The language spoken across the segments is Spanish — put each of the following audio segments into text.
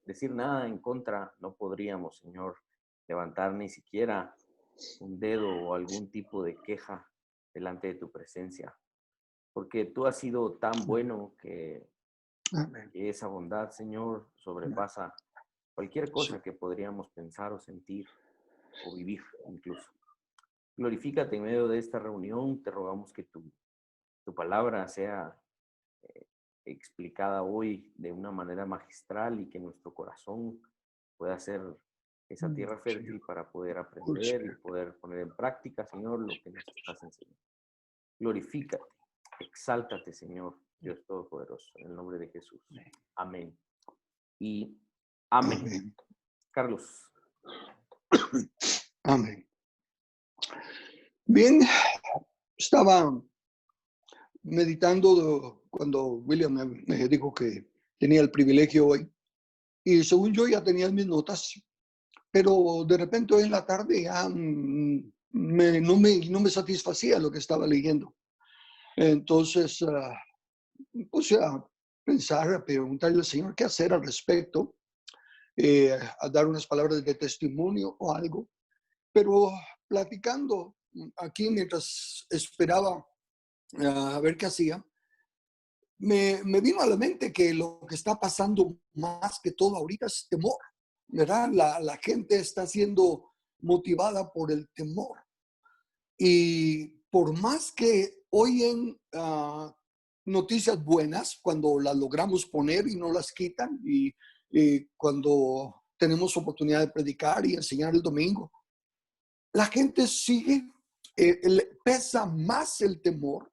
decir nada en contra, no podríamos, Señor, levantar ni siquiera un dedo o algún tipo de queja delante de tu presencia, porque tú has sido tan bueno Amén. que esa bondad, Señor, Amén. sobrepasa cualquier Sí. cosa que podríamos pensar o sentir o vivir incluso. Glorifícate en medio de esta reunión, te rogamos que tu palabra sea eh, explicada hoy de una manera magistral y que nuestro corazón pueda ser esa tierra Señor. fértil para poder Holy aprender y Spirit. poder poner en práctica, Señor, lo que nos estás enseñando. Glorifícate, exáltate, Señor, Dios Todopoderoso, en el nombre de Jesús. Amén. Y amén. Amén. Carlos. Amén. Bien, estaba meditando cuando William me dijo que tenía el privilegio hoy. Y según yo ya tenía mis notas, pero de repente hoy en la tarde ya no me satisfacía lo que estaba leyendo. Entonces puse a pensar, a preguntarle al Señor qué hacer al respecto, a dar unas palabras de testimonio o algo. Pero platicando aquí mientras esperaba a ver qué hacía, me vino a la mente que lo que está pasando más que todo ahorita es temor, ¿verdad? La gente está siendo motivada por el temor. Y por más que oyen noticias buenas, cuando las logramos poner y no las quitan, y cuando tenemos oportunidad de predicar y enseñar el domingo, la gente sigue, pesa más el temor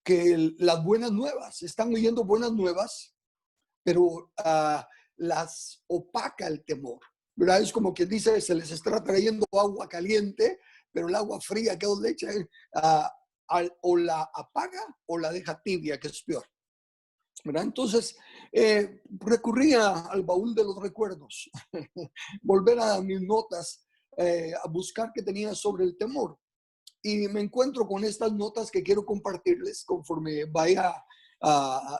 que las buenas nuevas. Están oyendo buenas nuevas, pero las opaca el temor, ¿verdad? Es como quien dice, se les está trayendo agua caliente, pero el agua fría que le echan o la apaga o la deja tibia, que es peor, ¿verdad? Entonces, recurría al baúl de los recuerdos, volver a mis notas, a buscar qué tenía sobre el temor. Y me encuentro con estas notas que quiero compartirles conforme vaya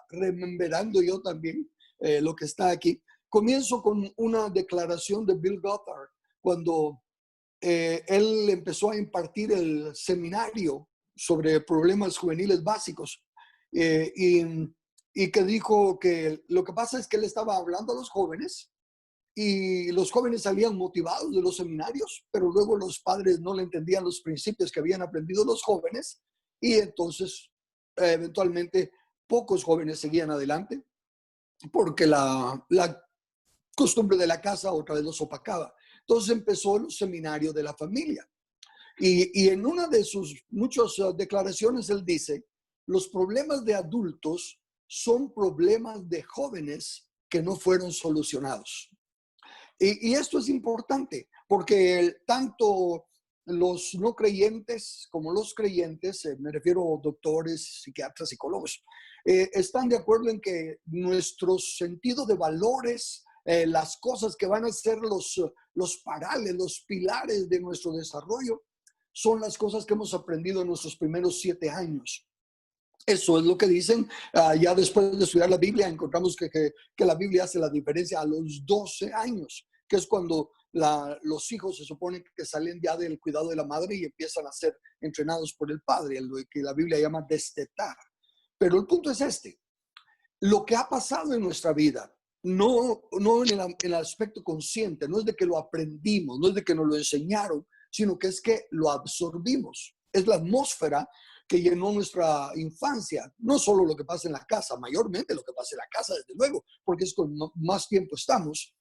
rememberando yo también lo que está aquí. Comienzo con una declaración de Bill Gothard cuando él empezó a impartir el seminario sobre problemas juveniles básicos, eh, y, y que dijo que lo que pasa es que él estaba hablando a los jóvenes y los jóvenes salían motivados de los seminarios, pero luego los padres no le entendían los principios que habían aprendido los jóvenes y entonces eventualmente pocos jóvenes seguían adelante porque la costumbre de la casa otra vez los opacaba. Entonces empezó el seminario de la familia y en una de sus muchas declaraciones él dice, los problemas de adultos son problemas de jóvenes que no fueron solucionados. Y esto es importante porque tanto los no creyentes como los creyentes, me refiero a doctores, psiquiatras, psicólogos, están de acuerdo en que nuestro sentido de valores, las cosas que van a ser los parales, los pilares de nuestro desarrollo, son las cosas que hemos aprendido en nuestros primeros 7 años. Eso es lo que dicen. Ya después de estudiar la Biblia, encontramos que la Biblia hace la diferencia a los 12 años, que es cuando los hijos se supone que salen ya del cuidado de la madre y empiezan a ser entrenados por el padre, lo que la Biblia llama destetar. Pero el punto es este. Lo que ha pasado en nuestra vida, no en el aspecto consciente, no es de que lo aprendimos, no es de que nos lo enseñaron, sino que es que lo absorbimos. Es la atmósfera que llenó nuestra infancia. No solo lo que pasa en la casa, mayormente lo que pasa en la casa, desde luego, porque es con más tiempo estamos,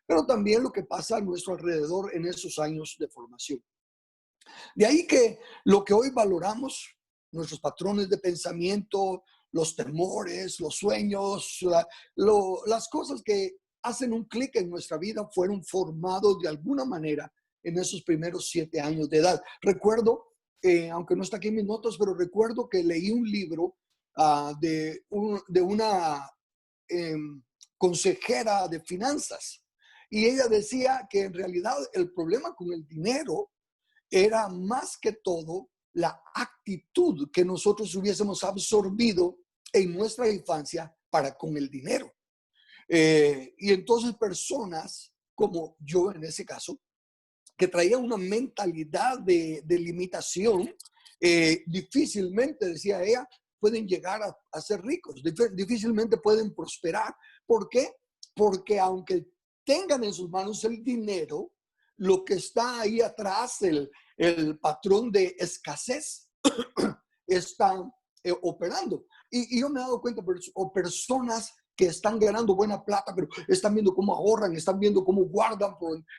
pero también lo que pasa a nuestro alrededor en esos años de formación. De ahí que lo que hoy valoramos, nuestros patrones de pensamiento, los temores, los sueños, las cosas que hacen un clic en nuestra vida fueron formados de alguna manera en esos primeros 7 años de edad. Recuerdo, aunque no está aquí en mis notas, pero recuerdo que leí un libro de una eh, consejera de finanzas y ella decía que en realidad el problema con el dinero era más que todo la actitud que nosotros hubiésemos absorbido en nuestra infancia para con el dinero. Y entonces personas como yo en ese caso, que traían una mentalidad de limitación, difícilmente, decía ella, pueden llegar a ser ricos, difícilmente pueden prosperar. ¿Por qué? Porque aunque tengan en sus manos el dinero, lo que está ahí atrás, el patrón de escasez, está operando. Y yo me he dado cuenta, o personas que están ganando buena plata, pero están viendo cómo ahorran, están viendo cómo guardan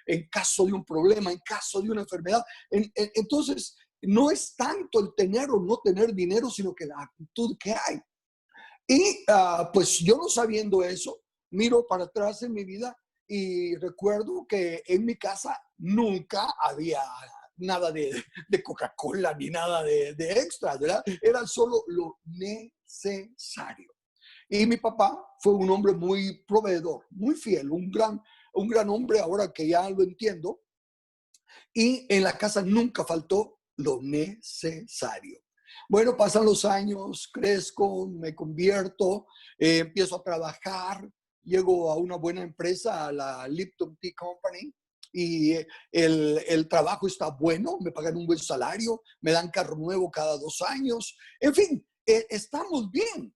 en caso de un problema, en caso de una enfermedad. Entonces, no es tanto el tener o no tener dinero, sino que la actitud que hay. Y pues yo no sabiendo eso, miro para atrás en mi vida y recuerdo que en mi casa nunca había nada de Coca-Cola ni nada de extra, ¿verdad? Era solo lo necesario. Y mi papá fue un hombre muy proveedor, muy fiel, un gran hombre ahora que ya lo entiendo. Y en la casa nunca faltó lo necesario. Bueno, pasan los años, crezco, me convierto, empiezo a trabajar, llego a una buena empresa, a la Lipton Tea Company, y el trabajo está bueno, me pagan un buen salario, me dan carro nuevo cada 2 años, en fin, estamos bien,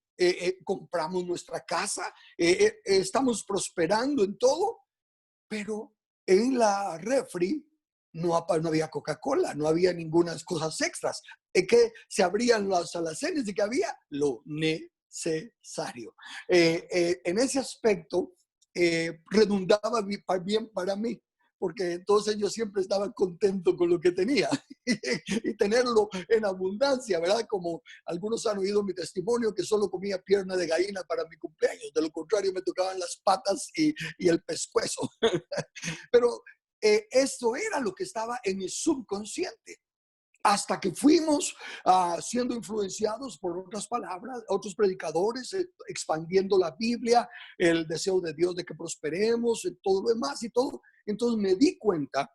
compramos nuestra casa, estamos prosperando en todo, pero en la refri no había Coca-Cola, no había ninguna cosas extras. Que se abrían las alacenes y que había lo necesario. En ese aspecto, redundaba bien para mí, porque entonces yo siempre estaba contento con lo que tenía y tenerlo en abundancia, ¿verdad? Como algunos han oído mi testimonio, que solo comía pierna de gallina para mi cumpleaños, de lo contrario me tocaban las patas y el pescuezo. Pero esto era lo que estaba en mi subconsciente. Hasta que fuimos siendo influenciados por otras palabras, otros predicadores, expandiendo la Biblia, el deseo de Dios de que prosperemos, todo lo demás y todo. Entonces me di cuenta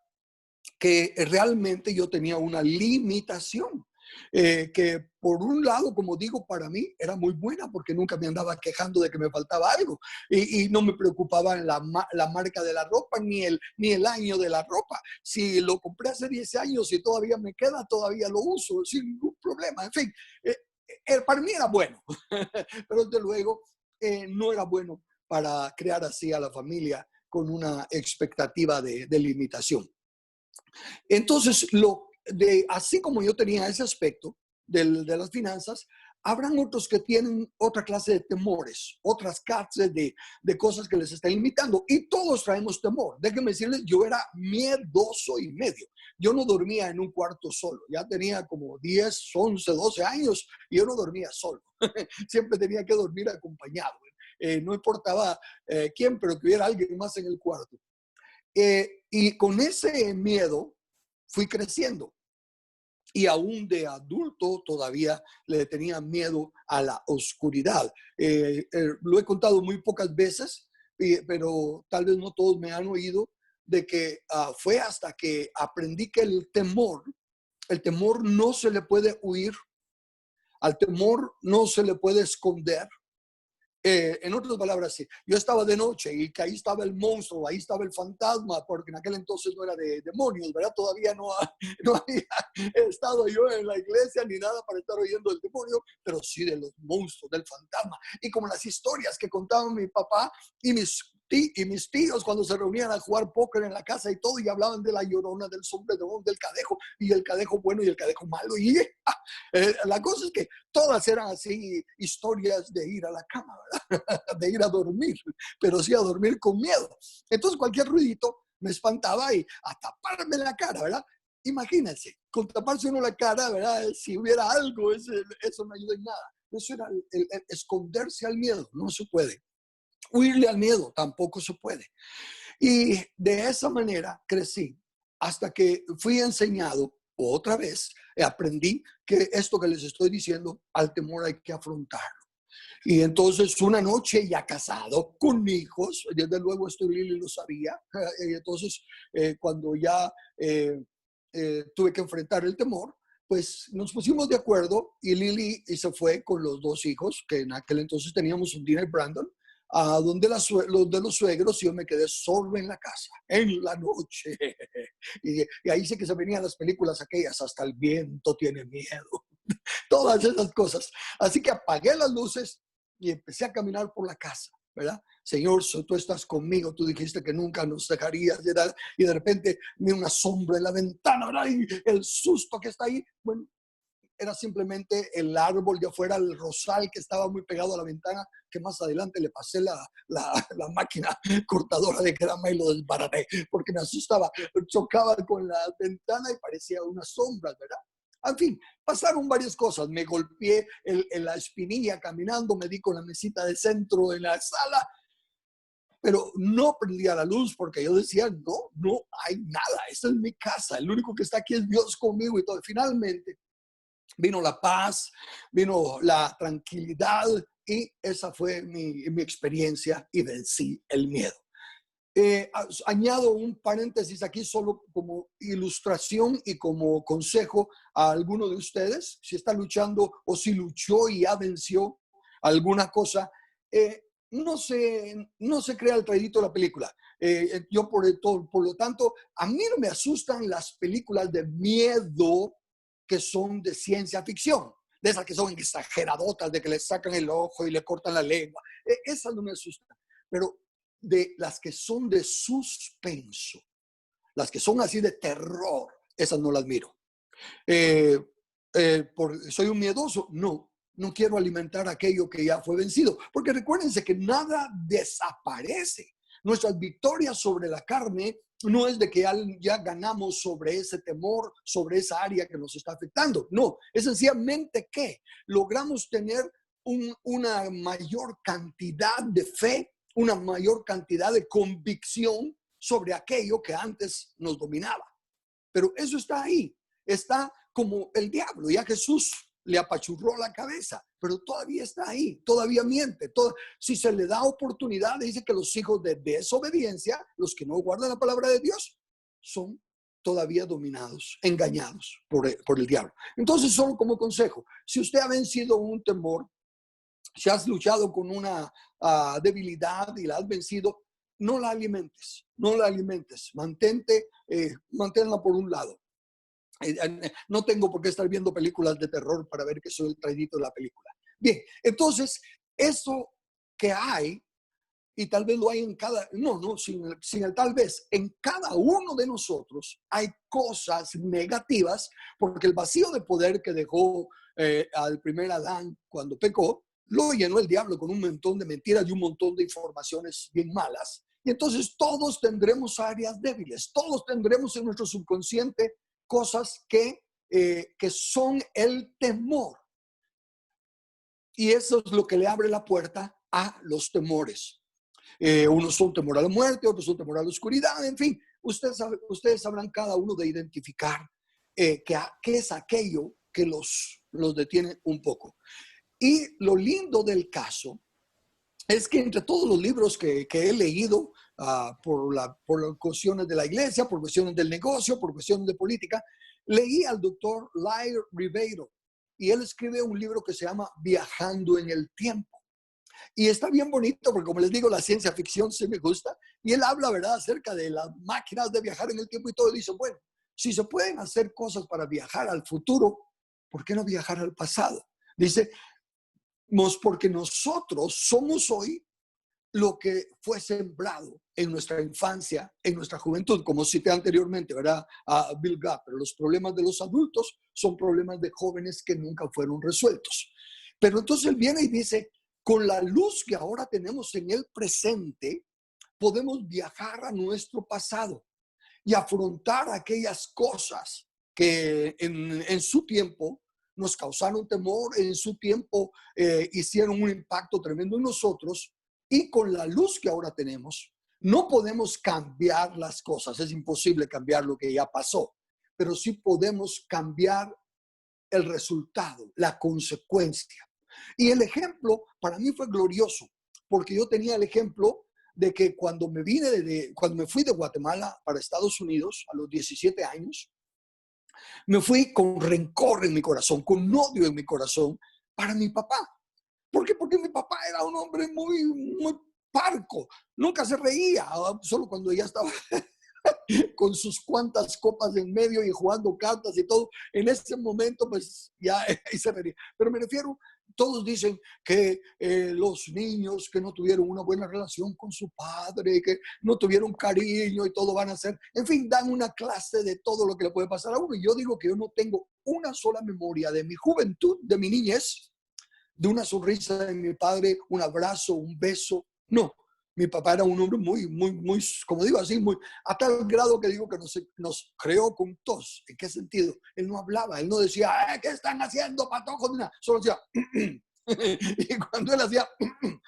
que realmente yo tenía una limitación, que por un lado, como digo, para mí era muy buena porque nunca me andaba quejando de que me faltaba algo y no me preocupaba la marca de la ropa ni el año de la ropa. Si lo compré hace 10 años y todavía me queda, todavía lo uso sin ningún problema. En fin, para mí era bueno, pero desde luego no era bueno para crear así a la familia con una expectativa de limitación. Entonces, así como yo tenía ese aspecto de las finanzas, habrán otros que tienen otra clase de temores, otras clases de cosas que les están limitando. Y todos traemos temor. Déjenme decirles, yo era miedoso y medio. Yo no dormía en un cuarto solo. Ya tenía como 10, 11, 12 años y yo no dormía solo. Siempre tenía que dormir acompañado. No importaba quién, pero que hubiera alguien más en el cuarto. Y con ese miedo fui creciendo. Y aún de adulto todavía le tenía miedo a la oscuridad. Lo he contado muy pocas veces, pero tal vez no todos me han oído, de que fue hasta que aprendí que el temor no se le puede huir, al temor no se le puede esconder. En otras palabras, sí, yo estaba de noche y que ahí estaba el monstruo, ahí estaba el fantasma, porque en aquel entonces no era de demonios, ¿verdad? Todavía no había estado yo en la iglesia ni nada para estar oyendo del demonio, pero sí de los monstruos, del fantasma. Y como las historias que contaban mi papá y mis tíos cuando se reunían a jugar póker en la casa y todo, y hablaban de la llorona, del sombrerón, del cadejo, y el cadejo bueno y el cadejo malo. Y la cosa es que todas eran así historias de ir a la cama, ¿verdad? De ir a dormir, pero sí a dormir con miedo. Entonces cualquier ruidito me espantaba y a taparme la cara, ¿verdad? Imagínense, con taparse uno la cara, ¿verdad? Si hubiera algo, eso no ayuda en nada. Eso era el esconderse al miedo, no se puede. Huirle al miedo tampoco se puede. Y de esa manera crecí hasta que fui enseñado otra vez, aprendí que esto que les estoy diciendo, al temor hay que afrontarlo. Y entonces una noche ya casado con hijos, desde luego esto Lili lo sabía, y entonces cuando ya tuve que enfrentar el temor, pues nos pusimos de acuerdo y Lili se fue con los 2 hijos, que en aquel entonces teníamos un Dina y Brandon, a donde los suegros y yo me quedé solo en la casa, en la noche. Y ahí sí que se venían las películas aquellas, hasta el viento tiene miedo, todas esas cosas. Así que apagué las luces y empecé a caminar por la casa, ¿verdad? Señor, tú estás conmigo, tú dijiste que nunca nos dejarías llegar, y de repente vi una sombra en la ventana, ¿verdad? Y el susto que está ahí, bueno, era simplemente el árbol de afuera, el rosal que estaba muy pegado a la ventana, que más adelante le pasé la máquina cortadora de grama y lo desbaraté, porque me asustaba, chocaba con la ventana y parecía unas sombras, ¿verdad? En fin, pasaron varias cosas. Me golpeé en la espinilla caminando, me di con la mesita de centro en la sala, pero no prendía la luz porque yo decía, no hay nada, esta es mi casa, el único que está aquí es Dios conmigo y todo. Finalmente vino la paz, vino la tranquilidad y esa fue mi experiencia y vencí el miedo. Añado un paréntesis aquí solo como ilustración y como consejo a alguno de ustedes, si está luchando o si luchó y ya venció alguna cosa, no se crea el traidito de la película. Yo por lo tanto, a mí no me asustan las películas de miedo que son de ciencia ficción, de esas que son exageradotas, de que le sacan el ojo y le cortan la lengua. Esas no me asustan, pero de las que son de suspenso, las que son así de terror, esas no las miro. ¿Soy un miedoso? No quiero alimentar aquello que ya fue vencido, porque recuérdense que nada desaparece. Nuestras victorias sobre la carne no es de que ya ganamos sobre ese temor, sobre esa área que nos está afectando. No, es sencillamente que logramos tener una mayor cantidad de fe, una mayor cantidad de convicción sobre aquello que antes nos dominaba. Pero eso está ahí, está como el diablo. Ya Jesús le apachurró la cabeza, pero todavía está ahí, todavía miente. Si se le da oportunidad, dice que los hijos de desobediencia, los que no guardan la palabra de Dios, son todavía dominados, engañados por el diablo. Entonces, solo como consejo, si usted ha vencido un temor, si has luchado con una debilidad y la has vencido, no la alimentes, manténla por un lado. No tengo por qué estar viendo películas de terror para ver que soy el traidito de la película. Bien, entonces, eso que hay, y tal vez lo hay en sin el tal vez, en cada uno de nosotros hay cosas negativas, porque el vacío de poder que dejó al primer Adán cuando pecó, lo llenó el diablo con un montón de mentiras y un montón de informaciones bien malas. Y entonces todos tendremos áreas débiles, todos tendremos en nuestro subconsciente cosas que son el temor. Y eso es lo que le abre la puerta a los temores. Unos son temor a la muerte, otros son temor a la oscuridad, en fin, ustedes sabrán cada uno de identificar qué es aquello que los detiene un poco. Y lo lindo del caso es que entre todos los libros que he leído por cuestiones de la iglesia, por cuestiones del negocio, por cuestiones de política, leí al doctor Lair Ribeiro y él escribe un libro que se llama Viajando en el Tiempo. Y está bien bonito porque, como les digo, la ciencia ficción sí me gusta. Y él habla, ¿verdad?, acerca de las máquinas de viajar en el tiempo y todo. Y dice, bueno, si se pueden hacer cosas para viajar al futuro, ¿por qué no viajar al pasado? Dice, porque nosotros somos hoy lo que fue sembrado en nuestra infancia, en nuestra juventud, como cité anteriormente, ¿verdad?, a Bill Gates. Pero los problemas de los adultos son problemas de jóvenes que nunca fueron resueltos. Pero entonces él viene y dice, con la luz que ahora tenemos en el presente, podemos viajar a nuestro pasado y afrontar aquellas cosas que en su tiempo nos causaron temor, en su tiempo hicieron un impacto tremendo en nosotros, y con la luz que ahora tenemos, no podemos cambiar las cosas, es imposible cambiar lo que ya pasó, pero sí podemos cambiar el resultado, la consecuencia. Y el ejemplo para mí fue glorioso, porque yo tenía el ejemplo de que cuando me fui de Guatemala para Estados Unidos a los 17 años, me fui con rencor en mi corazón, con odio en mi corazón para mi papá. ¿Por qué? Porque mi papá era un hombre muy parco, nunca se reía, solo cuando ya estaba con sus cuantas copas en medio y jugando cartas y todo, en ese momento pues ya ahí se reía. Pero me refiero, todos dicen que los niños que no tuvieron una buena relación con su padre, que no tuvieron cariño y todo van a ser, en fin, dan una clase de todo lo que le puede pasar a uno. Y yo digo que yo no tengo una sola memoria de mi juventud, de mi niñez, de una sonrisa de mi padre, un abrazo, un beso. No, mi papá era un hombre muy, como digo así, muy, a tal grado que digo que nos creó con tos. ¿En qué sentido? Él no hablaba, él no decía, ¿qué están haciendo, patojos? Solo decía, y cuando él hacía,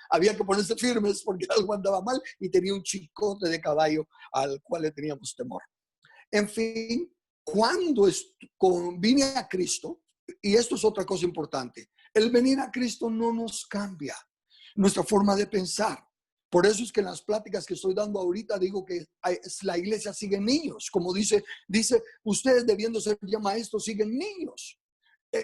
había que ponerse firmes porque algo andaba mal y tenía un chicote de caballo al cual le teníamos temor. En fin, cuando vine a Cristo, y esto es otra cosa importante, el venir a Cristo no nos cambia nuestra forma de pensar. Por eso es que en las pláticas que estoy dando ahorita digo que la iglesia sigue niños. Como dice, ustedes debiendo ser ya maestros, siguen niños.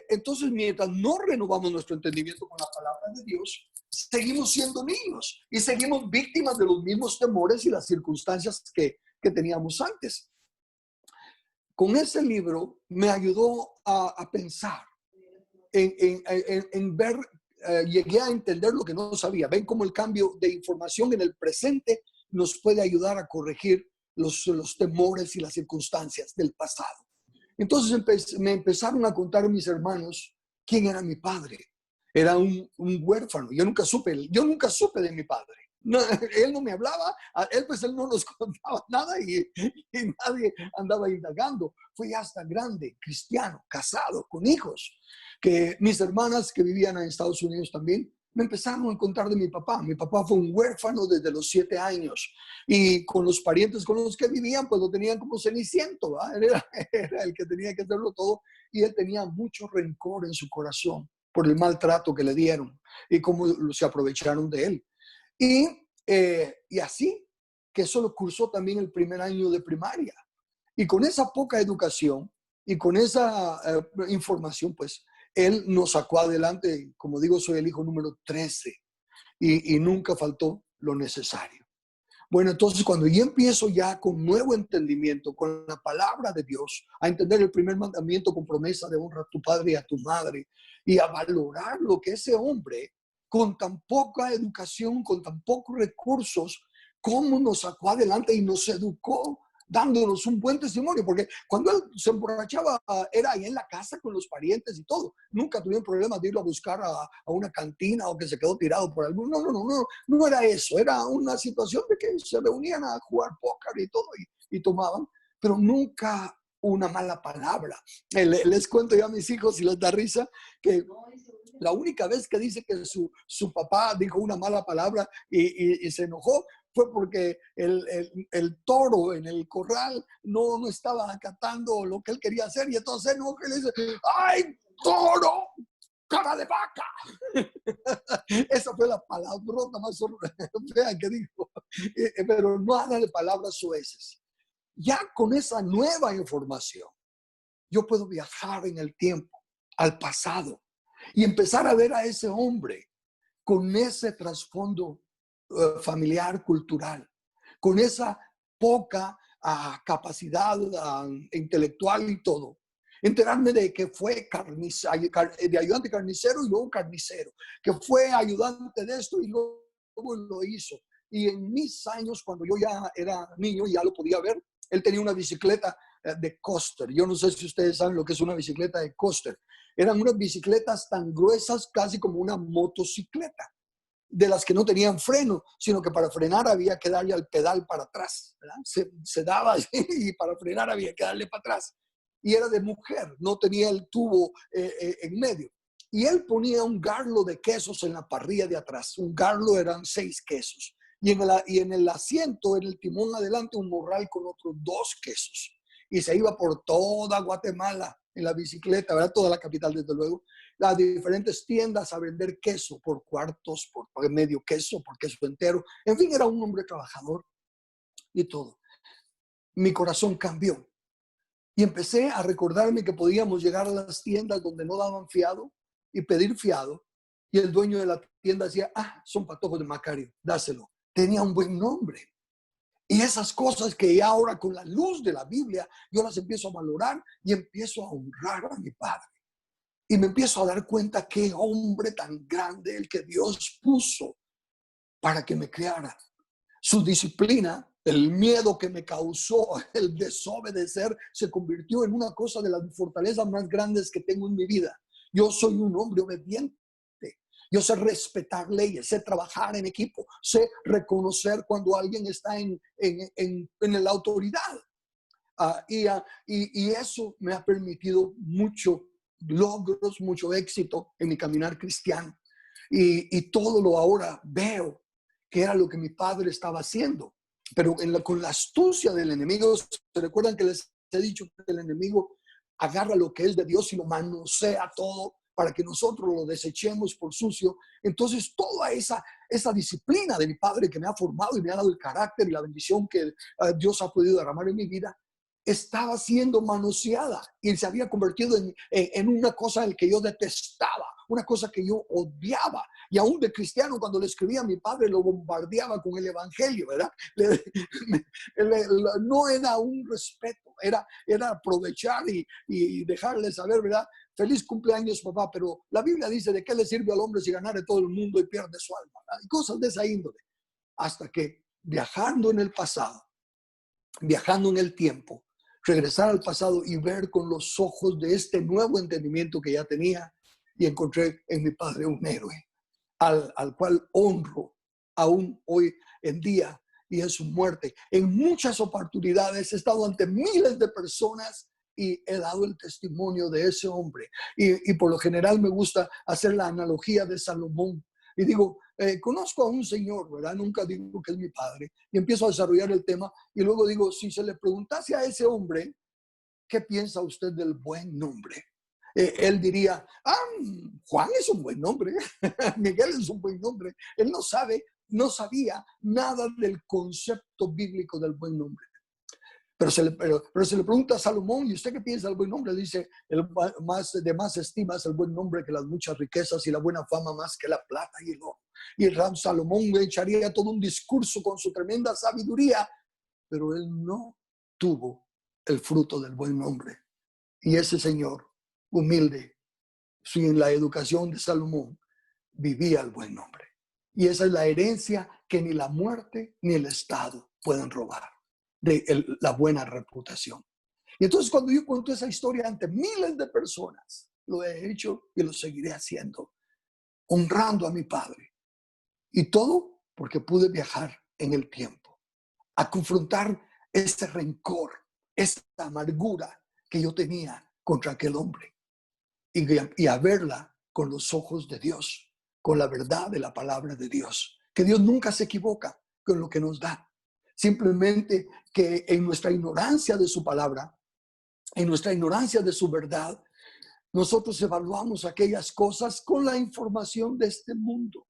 Entonces, mientras no renovamos nuestro entendimiento con la palabra de Dios, seguimos siendo niños y seguimos víctimas de los mismos temores y las circunstancias que teníamos antes. Con ese libro me ayudó a pensar, en ver, llegué a entender lo que no sabía. Ven cómo el cambio de información en el presente nos puede ayudar a corregir los temores y las circunstancias del pasado. Entonces me empezaron a contar mis hermanos quién era mi padre. Era un huérfano. Yo nunca supe de mi padre. No, él no me hablaba, él no nos contaba nada y nadie andaba indagando. Fui hasta grande, cristiano, casado, con hijos, que mis hermanas que vivían en Estados Unidos también me empezaron a contar de mi papá. Mi papá fue un huérfano desde los 7 años y con los parientes con los que vivían, pues lo tenían como ceniciento, era el que tenía que hacerlo todo y él tenía mucho rencor en su corazón por el maltrato que le dieron y cómo se aprovecharon de él. Y así que solo cursó también el primer año de primaria. Y con esa poca educación y con esa información, pues, él nos sacó adelante. Como digo, soy el hijo número 13 y nunca faltó lo necesario. Bueno, entonces cuando yo empiezo ya con nuevo entendimiento, con la palabra de Dios, a entender el primer mandamiento con promesa de honra a tu padre y a tu madre, y a valorar lo que ese hombre, con tan poca educación, con tan pocos recursos, cómo nos sacó adelante y nos educó, dándonos un buen testimonio, porque cuando él se emborrachaba era ahí en la casa con los parientes y todo. Nunca tuvieron problemas de irlo a buscar a una cantina o que se quedó tirado por algún. No era eso. Era una situación de que se reunían a jugar póker y todo y tomaban, pero nunca una mala palabra. Les cuento yo a mis hijos y les da risa que la única vez que dice que su papá dijo una mala palabra y se enojó fue porque el toro en el corral no estaba acatando lo que él quería hacer y entonces se enoja y le dice, ¡ay, toro! ¡Cara de vaca! Esa fue la palabrota más fea que dijo. Pero nada de palabras sueces. Ya con esa nueva información, yo puedo viajar en el tiempo, al pasado, y empezar a ver a ese hombre con ese trasfondo familiar, cultural, con esa poca capacidad intelectual y todo. Enterarme de que fue de ayudante carnicero y luego carnicero, que fue ayudante de esto y luego lo hizo. Y en mis años, cuando yo ya era niño, ya lo podía ver, él tenía una bicicleta de coaster. Yo no sé si ustedes saben lo que es una bicicleta de coaster. Eran unas bicicletas tan gruesas, casi como una motocicleta, de las que no tenían freno, sino que para frenar había que darle al pedal para atrás, ¿verdad? Se daba así, y para frenar había que darle para atrás. Y era de mujer, no tenía el tubo en medio. Y él ponía un garlo de quesos en la parrilla de atrás. Un garlo eran 6 quesos. Y en el asiento, en el timón adelante, un morral con otros 2 quesos. Y se iba por toda Guatemala en la bicicleta, ¿verdad? Toda la capital, desde luego, las diferentes tiendas a vender queso por cuartos, por medio queso, por queso entero. En fin, era un hombre trabajador y todo. Mi corazón cambió y empecé a recordarme que podíamos llegar a las tiendas donde no daban fiado y pedir fiado. Y el dueño de la tienda decía, son patojos de Macario, dáselo. tenía un buen nombre. Y esas cosas que ya ahora con la luz de la Biblia, yo las empiezo a valorar y empiezo a honrar a mi padre. Y me empiezo a dar cuenta qué hombre tan grande el que Dios puso para que me criara. Su disciplina, el miedo que me causó el desobedecer, se convirtió en una cosa de las fortalezas más grandes que tengo en mi vida. Yo soy un hombre obediente. Yo sé respetar leyes, sé trabajar en equipo, sé reconocer cuando alguien está en la autoridad. Y eso me ha permitido muchos logros, mucho éxito en mi caminar cristiano. Y todo lo ahora veo que era lo que mi padre estaba haciendo. Pero con la astucia del enemigo, ¿se recuerdan que les he dicho que el enemigo agarra lo que es de Dios y lo manosea todo para que nosotros lo desechemos por sucio? Entonces toda esa disciplina de mi padre que me ha formado y me ha dado el carácter y la bendición que Dios ha podido derramar en mi vida, estaba siendo manoseada y se había convertido en una cosa en que yo detestaba, una cosa que yo odiaba. Y aún de cristiano, cuando le escribía a mi padre, lo bombardeaba con el evangelio, ¿verdad? No era un respeto, era aprovechar y dejarle saber, ¿verdad? Feliz cumpleaños, papá, pero la Biblia dice: ¿de qué le sirve al hombre si ganare todo el mundo y pierde su alma? ¿Verdad? Y cosas de esa índole. Hasta que viajando en el pasado, viajando en el tiempo, regresar al pasado y ver con los ojos de este nuevo entendimiento que ya tenía, y encontré en mi padre un héroe al cual honro aún hoy en día y en su muerte. En muchas oportunidades he estado ante miles de personas y he dado el testimonio de ese hombre. Y por lo general me gusta hacer la analogía de Salomón. Y digo, conozco a un señor, ¿verdad? Nunca digo que es mi padre. Y empiezo a desarrollar el tema. Y luego digo, si se le preguntase a ese hombre, ¿qué piensa usted del buen nombre? Él diría, Juan es un buen nombre, Miguel es un buen nombre. Él no sabía nada del concepto bíblico del buen nombre. Pero se le pregunta a Salomón: ¿y usted qué piensa del buen nombre? Dice: de más estima es el buen nombre que las muchas riquezas, y la buena fama más que la plata y el oro. Y el Ram Salomón le echaría todo un discurso con su tremenda sabiduría, pero él no tuvo el fruto del buen nombre. Y ese señor humilde, sin la educación de Salomón, vivía el buen nombre. Y esa es la herencia que ni la muerte ni el Estado pueden robar, la buena reputación. Y entonces, cuando yo cuento esa historia ante miles de personas, lo he hecho y lo seguiré haciendo, honrando a mi padre. Y todo porque pude viajar en el tiempo a confrontar ese rencor, esta amargura que yo tenía contra aquel hombre, y a verla con los ojos de Dios, con la verdad de la palabra de Dios, que Dios nunca se equivoca con lo que nos da. Simplemente que en nuestra ignorancia de su palabra, en nuestra ignorancia de su verdad, nosotros evaluamos aquellas cosas con la información de este mundo,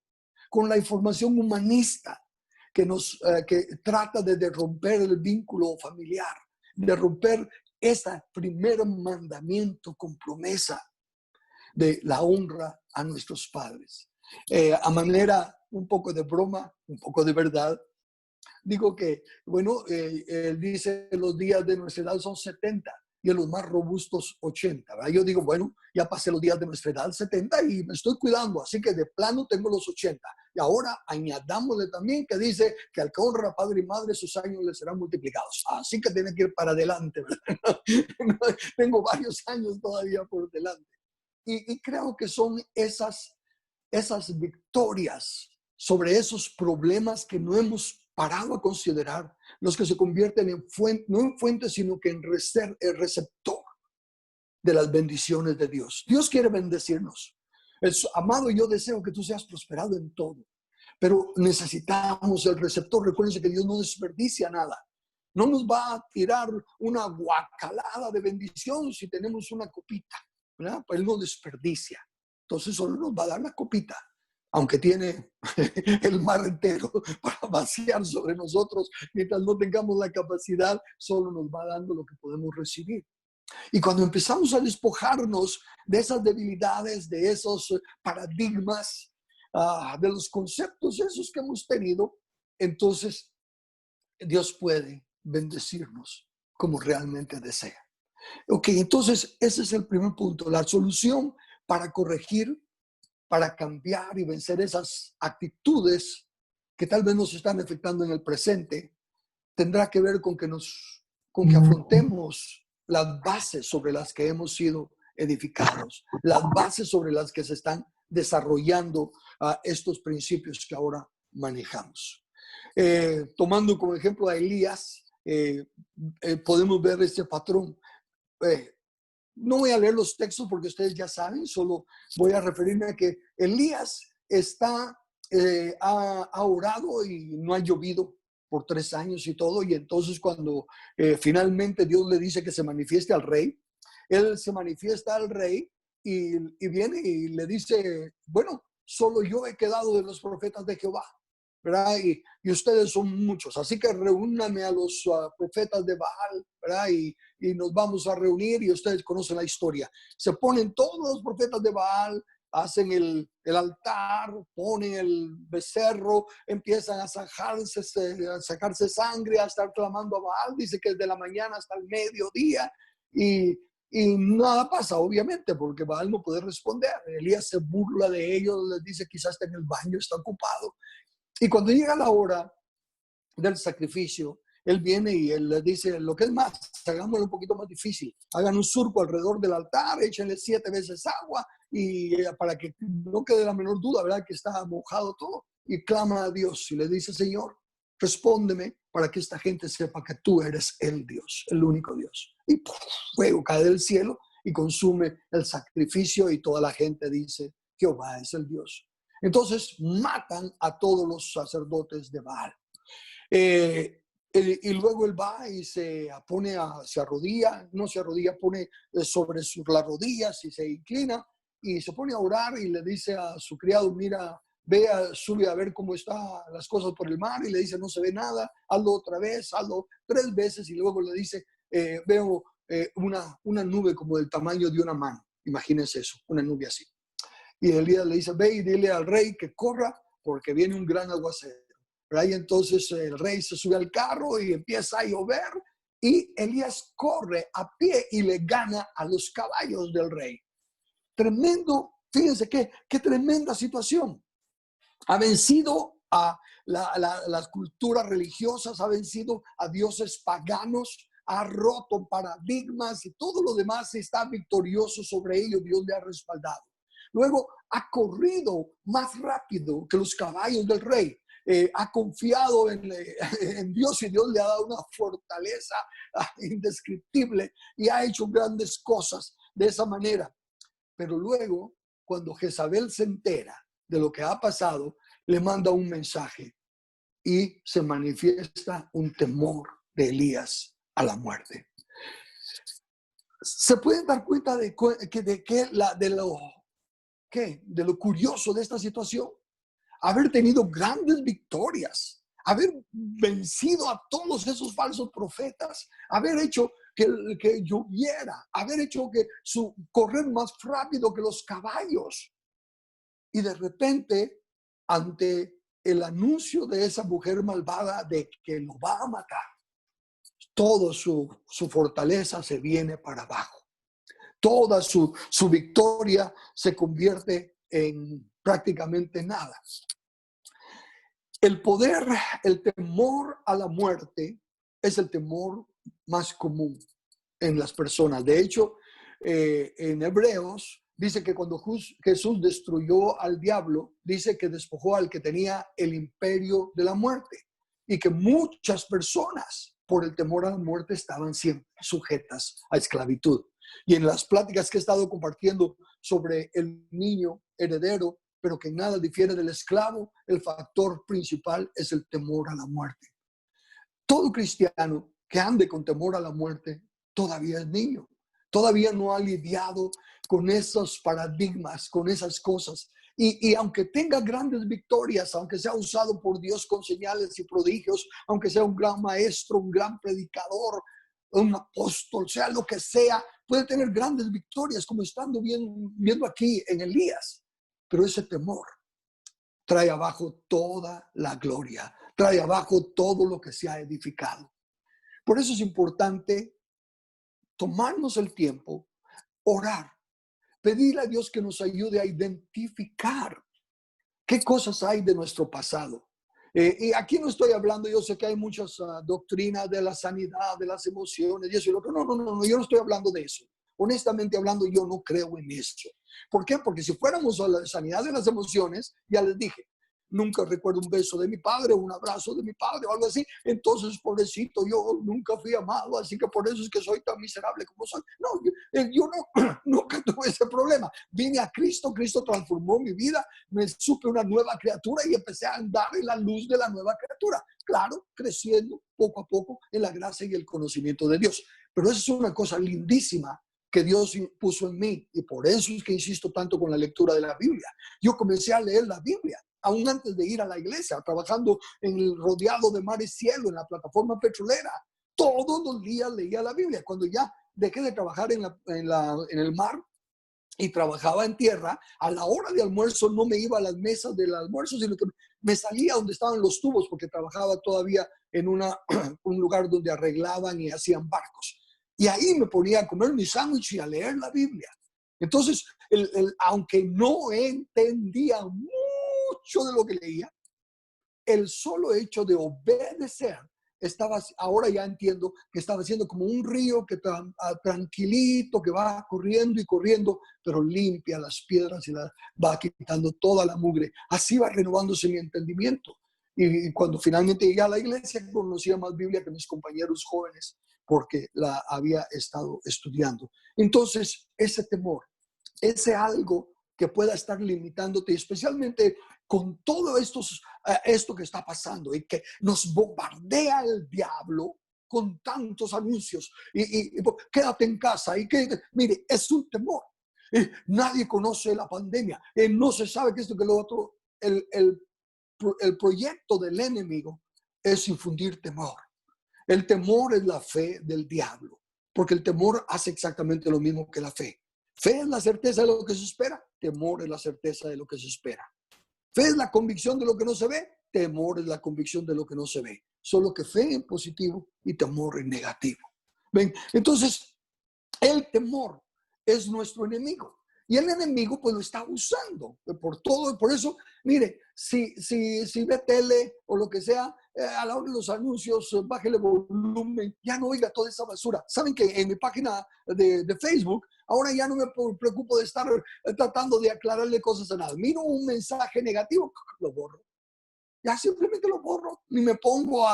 con la información humanista que trata de romper el vínculo familiar, de romper ese primer mandamiento con promesa de la honra a nuestros padres. A manera un poco de broma, un poco de verdad, digo que, bueno, él dice: los días de nuestra edad son 70 y en los más robustos 80, ¿verdad? Yo digo, bueno, ya pasé los días de nuestra edad 70 y me estoy cuidando, así que de plano tengo los 80. Y ahora añadámosle también que dice que al que honra a padre y madre, sus años le serán multiplicados. Así que tiene que ir para adelante, ¿verdad? Tengo varios años todavía por delante. Y creo que son esas victorias sobre esos problemas que no hemos parado a considerar, los que se convierten en fuente, no en fuente, sino que en el receptor de las bendiciones de Dios. Dios quiere bendecirnos. Amado, yo deseo que tú seas prosperado en todo, pero necesitamos el receptor. Recuérdense que Dios no desperdicia nada. No nos va a tirar una guacalada de bendición si tenemos una copita, ¿verdad? Pues Él no desperdicia. Entonces solo nos va a dar la copita, aunque tiene el mar entero para vaciar sobre nosotros. Mientras no tengamos la capacidad, solo nos va dando lo que podemos recibir. Y cuando empezamos a despojarnos de esas debilidades, de esos paradigmas, de los conceptos esos que hemos tenido, entonces Dios puede bendecirnos como realmente desea. Ok, entonces ese es el primer punto. La solución para corregir, para cambiar y vencer esas actitudes que tal vez nos están afectando en el presente, tendrá que ver con que afrontemos las bases sobre las que hemos sido edificados, las bases sobre las que se están desarrollando estos principios que ahora manejamos. Tomando como ejemplo a Elías, podemos ver este patrón. No voy a leer los textos porque ustedes ya saben, solo voy a referirme a que Elías ha orado y no ha llovido por 3 años y todo, y entonces cuando finalmente Dios le dice que se manifieste al rey, él se manifiesta al rey y viene y le dice, bueno, solo yo he quedado de los profetas de Jehová, ¿verdad? Y ustedes son muchos, así que reúnanme a los profetas de Baal, ¿verdad? Y nos vamos a reunir y ustedes conocen la historia. Se ponen todos los profetas de Baal, hacen el altar, ponen el becerro, empiezan a sacarse sangre, a estar clamando a Baal. Dice que desde la mañana hasta el mediodía y nada pasa, obviamente, porque Baal no puede responder. Elías se burla de ellos, les dice quizás está en el baño, está ocupado. Y cuando llega la hora del sacrificio, él viene y él les dice, lo que es más, hagámoslo un poquito más difícil. Hagan un surco alrededor del altar, échenle 7 veces agua y para que no quede la menor duda, ¿verdad? Que está mojado todo. Y clama a Dios y le dice, Señor, respóndeme para que esta gente sepa que tú eres el Dios, el único Dios. Y fuego cae del cielo y consume el sacrificio y toda la gente dice, Jehová es el Dios. Entonces matan a todos los sacerdotes de Baal. Y luego él va y se arrodilla, no se arrodilla, pone sobre las rodillas y se inclina y se pone a orar y le dice a su criado, mira, sube a ver cómo están las cosas por el mar, y le dice, no se ve nada, hazlo otra vez, hazlo 3 veces, y luego le dice, veo una nube como del tamaño de una mano. Imagínense eso, una nube así. Y Elías le dice, ve y dile al rey que corra porque viene un gran aguacero. Y entonces el rey se sube al carro y empieza a llover y Elías corre a pie y le gana a los caballos del rey. Tremendo, fíjense qué tremenda situación. Ha vencido a las culturas religiosas, ha vencido a dioses paganos, ha roto paradigmas y todo lo demás está victorioso sobre ellos. Dios le ha respaldado. Luego ha corrido más rápido que los caballos del rey. Ha confiado en Dios y Dios le ha dado una fortaleza indescriptible y ha hecho grandes cosas de esa manera. Pero luego, cuando Jezabel se entera de lo que ha pasado, le manda un mensaje y se manifiesta un temor de Elías a la muerte. ¿Se pueden dar cuenta de lo curioso de esta situación? Haber tenido grandes victorias, haber vencido a todos esos falsos profetas, haber hecho que lloviera, haber hecho que correr más rápido que los caballos. Y de repente, ante el anuncio de esa mujer malvada de que lo va a matar, toda su fortaleza se viene para abajo. Toda su victoria se convierte en prácticamente nada. El temor a la muerte es el temor más común en las personas. De hecho, en Hebreos dice que cuando Jesús destruyó al diablo, dice que despojó al que tenía el imperio de la muerte y que muchas personas por el temor a la muerte estaban siempre sujetas a esclavitud. Y en las pláticas que he estado compartiendo sobre el niño heredero, pero que nada difiere del esclavo, el factor principal es el temor a la muerte. Todo cristiano que ande con temor a la muerte todavía es niño, todavía no ha lidiado con esos paradigmas, con esas cosas. Y aunque tenga grandes victorias, aunque sea usado por Dios con señales y prodigios, aunque sea un gran maestro, un gran predicador, un apóstol, sea lo que sea, puede tener grandes victorias, como estando viendo aquí en Elías. Pero ese temor trae abajo toda la gloria trae abajo todo lo que se ha edificado. Por eso es importante tomarnos el tiempo, orar, pedirle a Dios que nos ayude a identificar qué cosas hay de nuestro pasado. Y aquí no estoy hablando, yo sé que hay muchas doctrinas de la sanidad, de las emociones y eso y lo otro. No, yo no estoy hablando de eso. Honestamente hablando, yo no creo en eso. ¿Por qué? Porque si fuéramos a la sanidad de las emociones, ya les dije, nunca recuerdo un beso de mi padre, un abrazo de mi padre o algo así. Entonces, pobrecito, yo nunca fui amado, así que por eso es que soy tan miserable como soy. No, yo no, nunca tuve ese problema. Vine a Cristo, Cristo transformó mi vida, me supe una nueva criatura y empecé a andar en la luz de la nueva criatura. Claro, creciendo poco a poco en la gracia y el conocimiento de Dios. Pero eso es una cosa lindísima que Dios puso en mí, y por eso es que insisto tanto con la lectura de la Biblia. Yo comencé a leer la Biblia aún antes de ir a la iglesia, trabajando en el rodeado de mar y cielo, en la plataforma petrolera. Todos los días leía la Biblia. Cuando ya dejé de trabajar en el mar y trabajaba en tierra, a la hora de almuerzo no me iba a las mesas del almuerzo, sino que me salía donde estaban los tubos, porque trabajaba todavía en un lugar donde arreglaban y hacían barcos. Y ahí me ponía a comer mi sándwich y a leer la Biblia. Entonces, aunque no entendía mucho de lo que leía, el solo hecho de obedecer, ahora ya entiendo que estaba siendo como un río que tranquilito, que va corriendo y corriendo, pero limpia las piedras y va quitando toda la mugre. Así va renovándose mi entendimiento. Y cuando finalmente llegué a la iglesia, conocía más Biblia que mis compañeros jóvenes, porque la había estado estudiando. Entonces, ese temor, ese algo que pueda estar limitándote, especialmente con todo esto que está pasando y que nos bombardea el diablo con tantos anuncios y quédate en casa mire, es un temor. Nadie conoce la pandemia, no se sabe que esto que lo otro. El proyecto del enemigo es infundir temor. El temor es la fe del diablo, porque el temor hace exactamente lo mismo que la fe. Fe es la certeza de lo que se espera, temor es la certeza de lo que se espera. Fe es la convicción de lo que no se ve, temor es la convicción de lo que no se ve. Solo que fe en positivo y temor en negativo. ¿Ven? Entonces, el temor es nuestro enemigo. Y el enemigo pues lo está usando por todo. Por eso, mire, si ve tele o lo que sea, a la hora de los anuncios, bájele volumen, ya no oiga toda esa basura. Saben que en mi página de Facebook, ahora ya no me preocupo de estar tratando de aclararle cosas a nada. Miro un mensaje negativo, lo borro. Ya simplemente lo borro, ni me pongo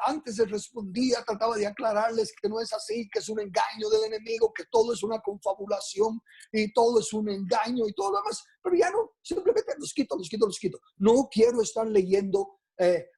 antes se respondía, trataba de aclararles que no es así, que es un engaño del enemigo, que todo es una confabulación y todo es un engaño y todo lo demás, pero ya no, simplemente los quito. No quiero estar leyendo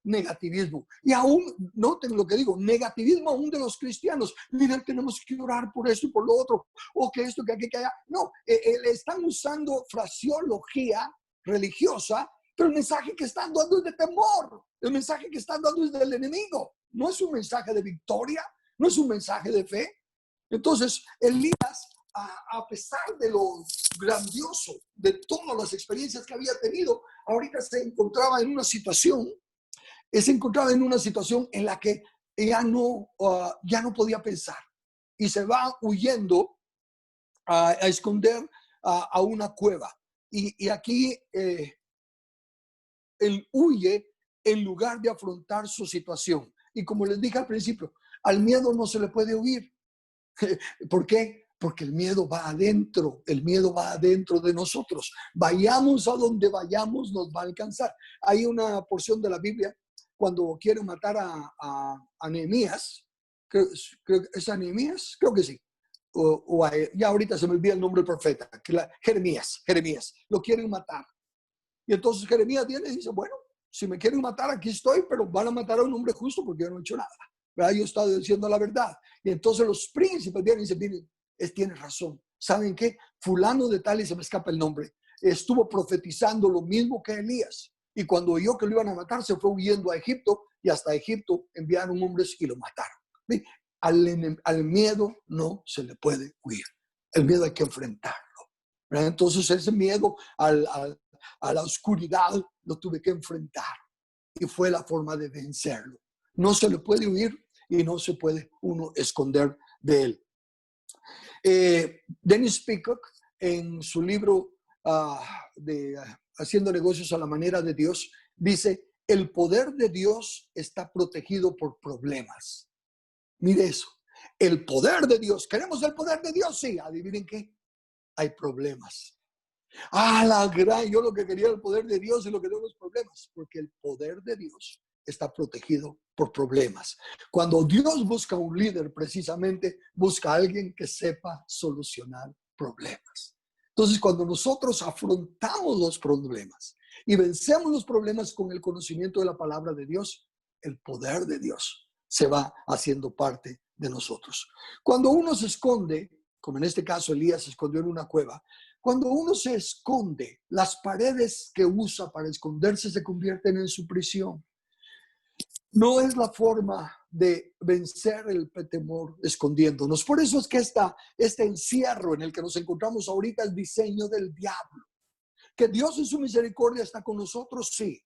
negativismo. Y aún, noten lo que digo, negativismo aún de los cristianos. Miren, tenemos que orar por esto y por lo otro, o que esto, que aquí, que allá. No, están usando fraseología religiosa, pero el mensaje que están dando es de temor. El mensaje que están dando es del enemigo. No es un mensaje de victoria, no es un mensaje de fe. Entonces, Elías, a pesar de lo grandioso de todas las experiencias que había tenido, ahorita se encontraba en una situación en la que ya no podía pensar. Y se va huyendo a esconder a una cueva. Y aquí él huye en lugar de afrontar su situación. Y como les dije al principio, al miedo no se le puede huir. ¿Por qué? Porque el miedo va adentro de nosotros. Vayamos a donde vayamos, nos va a alcanzar. Hay una porción de la Biblia cuando quieren matar a Nehemías, creo que es a Nehemías, creo que sí. Ya ahorita se me olvida el nombre del profeta, Jeremías, lo quieren matar. Y entonces Jeremías viene y dice, bueno, si me quieren matar, aquí estoy, pero van a matar a un hombre justo porque yo no he hecho nada. ¿Verdad? Yo he estado diciendo la verdad. Y entonces los príncipes vienen y dicen, miren, tiene razón. ¿Saben qué? Fulano de tal, y se me escapa el nombre, estuvo profetizando lo mismo que Elías. Y cuando oyó que lo iban a matar, se fue huyendo a Egipto, y hasta Egipto enviaron hombres y lo mataron. ¿Sí? Al miedo no se le puede huir. El miedo hay que enfrentarlo. ¿Verdad? Entonces ese miedo a la oscuridad lo tuve que enfrentar. y fue la forma de vencerlo. No se le puede huir y no se puede uno esconder de él. Dennis Peacock, en su libro Haciendo negocios a la manera de Dios, dice, el poder de Dios está protegido por problemas. Mire eso, el poder de Dios. ¿Queremos el poder de Dios? Sí, adivinen qué, hay problemas. Yo lo que quería era el poder de Dios y lo que tengo los problemas, porque el poder de Dios está protegido por problemas. Cuando Dios busca un líder, precisamente busca a alguien que sepa solucionar problemas. Entonces, cuando nosotros afrontamos los problemas y vencemos los problemas con el conocimiento de la palabra de Dios, el poder de Dios se va haciendo parte de nosotros. Cuando uno se esconde, como en este caso Elías se escondió en una cueva, cuando uno se esconde, las paredes que usa para esconderse se convierten en su prisión. No es la forma de vencer el temor escondiéndonos. Por eso es que este encierro en el que nos encontramos ahorita es el diseño del diablo. Que Dios en su misericordia está con nosotros, sí.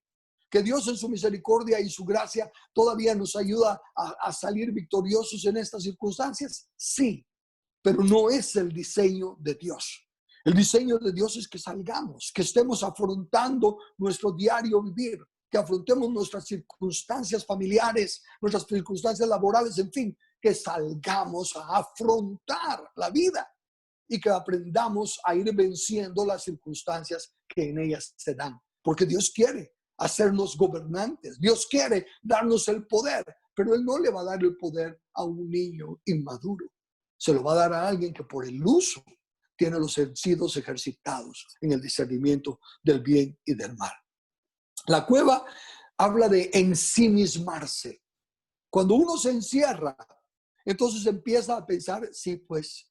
Que Dios en su misericordia y su gracia todavía nos ayuda a salir victoriosos en estas circunstancias, sí. Pero no es el diseño de Dios. El diseño de Dios es que salgamos, que estemos afrontando nuestro diario vivir, que afrontemos nuestras circunstancias familiares, nuestras circunstancias laborales, en fin, que salgamos a afrontar la vida y que aprendamos a ir venciendo las circunstancias que en ellas se dan. Porque Dios quiere hacernos gobernantes, Dios quiere darnos el poder, pero Él no le va a dar el poder a un niño inmaduro. Se lo va a dar a alguien que por el uso tiene los sentidos ejercitados en el discernimiento del bien y del mal. La cueva habla de ensimismarse. Cuando uno se encierra, entonces empieza a pensar, sí, pues,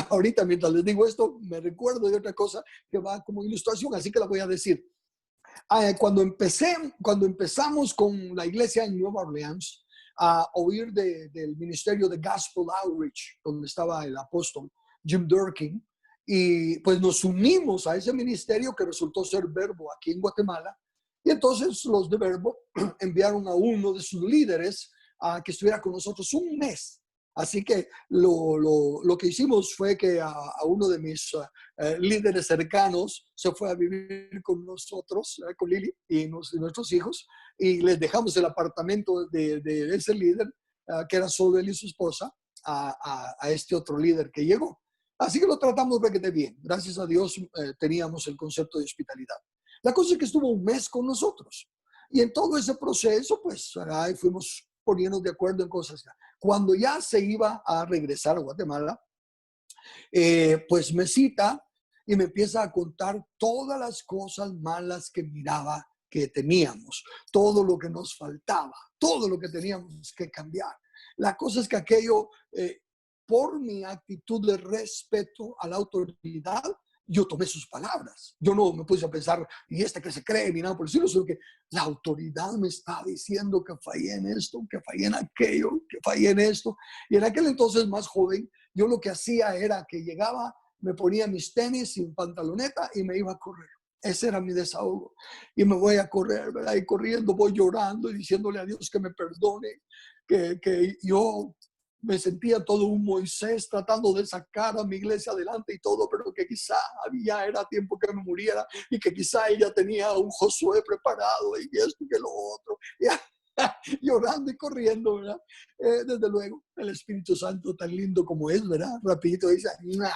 ahorita mientras les digo esto, me recuerdo de otra cosa que va como ilustración, así que la voy a decir. Cuando empezamos con la iglesia en Nueva Orleans, a oír del ministerio de Gospel Outreach, donde estaba el apóstol Jim Durkin, y pues nos unimos a ese ministerio que resultó ser Verbo aquí en Guatemala, y entonces los de Verbo enviaron a uno de sus líderes a que estuviera con nosotros un mes. Así que lo que hicimos fue que a uno de mis líderes cercanos se fue a vivir con nosotros, con Lili y nuestros hijos, y les dejamos el apartamento de ese líder, que era solo él y su esposa, a este otro líder que llegó. Así que lo tratamos requete bien. Gracias a Dios teníamos el concepto de hospitalidad. La cosa es que estuvo un mes con nosotros. Y en todo ese proceso, pues, ahí fuimos poniéndonos de acuerdo en cosas. Cuando ya se iba a regresar a Guatemala, pues me cita y me empieza a contar todas las cosas malas que miraba que teníamos, todo lo que nos faltaba, todo lo que teníamos que cambiar. La cosa es que aquello, por mi actitud de respeto a la autoridad, yo tomé sus palabras. Yo no me puse a pensar, y este que se cree, ni nada por decirlo, sino que la autoridad me está diciendo que fallé en esto, que fallé en aquello, que fallé en esto. Y en aquel entonces, más joven, yo lo que hacía era que llegaba, me ponía mis tenis sin pantaloneta y me iba a correr. Ese era mi desahogo. Y me voy a correr, ¿verdad? Y corriendo voy llorando y diciéndole a Dios que me perdone, que yo me sentía todo un Moisés tratando de sacar a mi iglesia adelante y todo, pero que quizá ya era tiempo que me muriera y que quizá ella tenía un Josué preparado y esto y que lo otro. Y llorando y corriendo, ¿verdad? Desde luego, el Espíritu Santo tan lindo como es, ¿verdad? Rapidito dice, nah,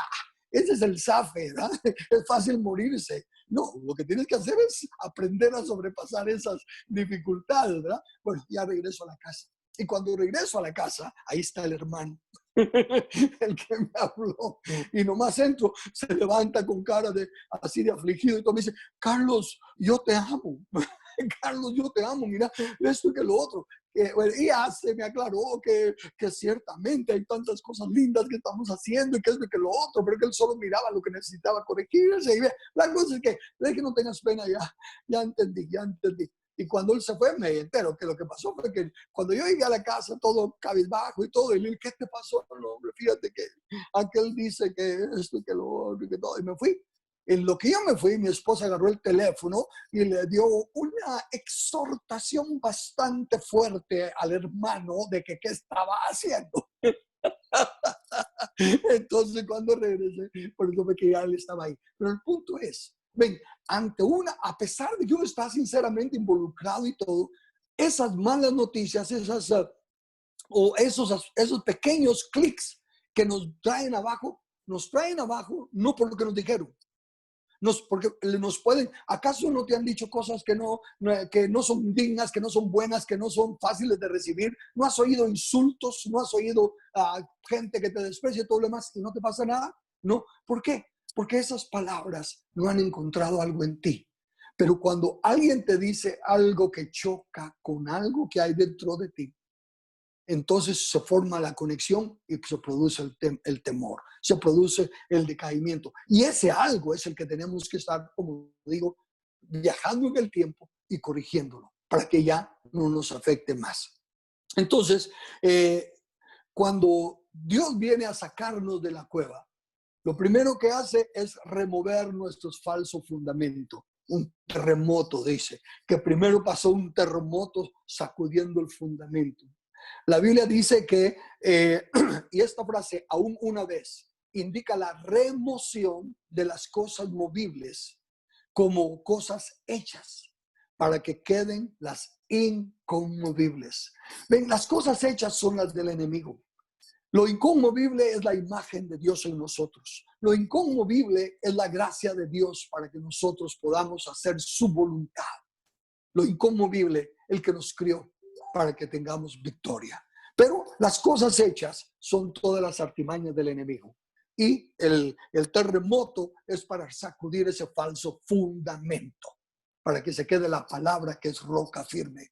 ese es el zafe, ¿verdad? Es fácil morirse. No, lo que tienes que hacer es aprender a sobrepasar esas dificultades, ¿verdad? Bueno, ya regreso a la casa. Y cuando regreso a la casa, ahí está el hermano, el que me habló. Y nomás entro, se levanta con cara así de afligido y todo me dice, Carlos, yo te amo. Carlos, yo te amo, mira, esto y que lo otro. Y ya se me aclaró que ciertamente hay tantas cosas lindas que estamos haciendo y que esto y que lo otro, pero que él solo miraba lo que necesitaba corregirse. Y la cosa es que no tengas pena, ya entendí. Y cuando él se fue, me entero que lo que pasó fue que cuando yo llegué a la casa, todo cabizbajo y todo, y le dije, ¿qué te pasó? No, hombre, fíjate que aquel dice que esto y que lo otro y que todo, y me fui. en lo que yo me fui, mi esposa agarró el teléfono y le dio una exhortación bastante fuerte al hermano de que qué estaba haciendo. Entonces, cuando regresé, por eso me que ya él estaba ahí. Pero el punto es, ven, a pesar de que uno está sinceramente involucrado y todo, esas malas noticias, esos pequeños clics que nos traen abajo, no por lo que nos dijeron. Porque ¿acaso no te han dicho cosas que no son dignas, que no son buenas, que no son fáciles de recibir? ¿No has oído insultos? ¿No has oído gente que te desprecia y todo lo demás y no te pasa nada? No. ¿Por qué? Porque esas palabras no han encontrado algo en ti. Pero cuando alguien te dice algo que choca con algo que hay dentro de ti, entonces se forma la conexión y se produce el temor, se produce el decaimiento. Y ese algo es el que tenemos que estar, como digo, viajando en el tiempo y corrigiéndolo para que ya no nos afecte más. Entonces, cuando Dios viene a sacarnos de la cueva, lo primero que hace es remover nuestros falsos fundamentos. Un terremoto, dice, que primero pasó un terremoto sacudiendo el fundamento. La Biblia dice que, y esta frase, aún una vez, indica la remoción de las cosas movibles como cosas hechas para que queden las inconmovibles. Ven, las cosas hechas son las del enemigo. Lo inconmovible es la imagen de Dios en nosotros. Lo inconmovible es la gracia de Dios para que nosotros podamos hacer su voluntad. Lo inconmovible, el que nos crió para que tengamos victoria. Pero las cosas hechas son todas las artimañas del enemigo. Y el terremoto es para sacudir ese falso fundamento, para que se quede la palabra que es roca firme,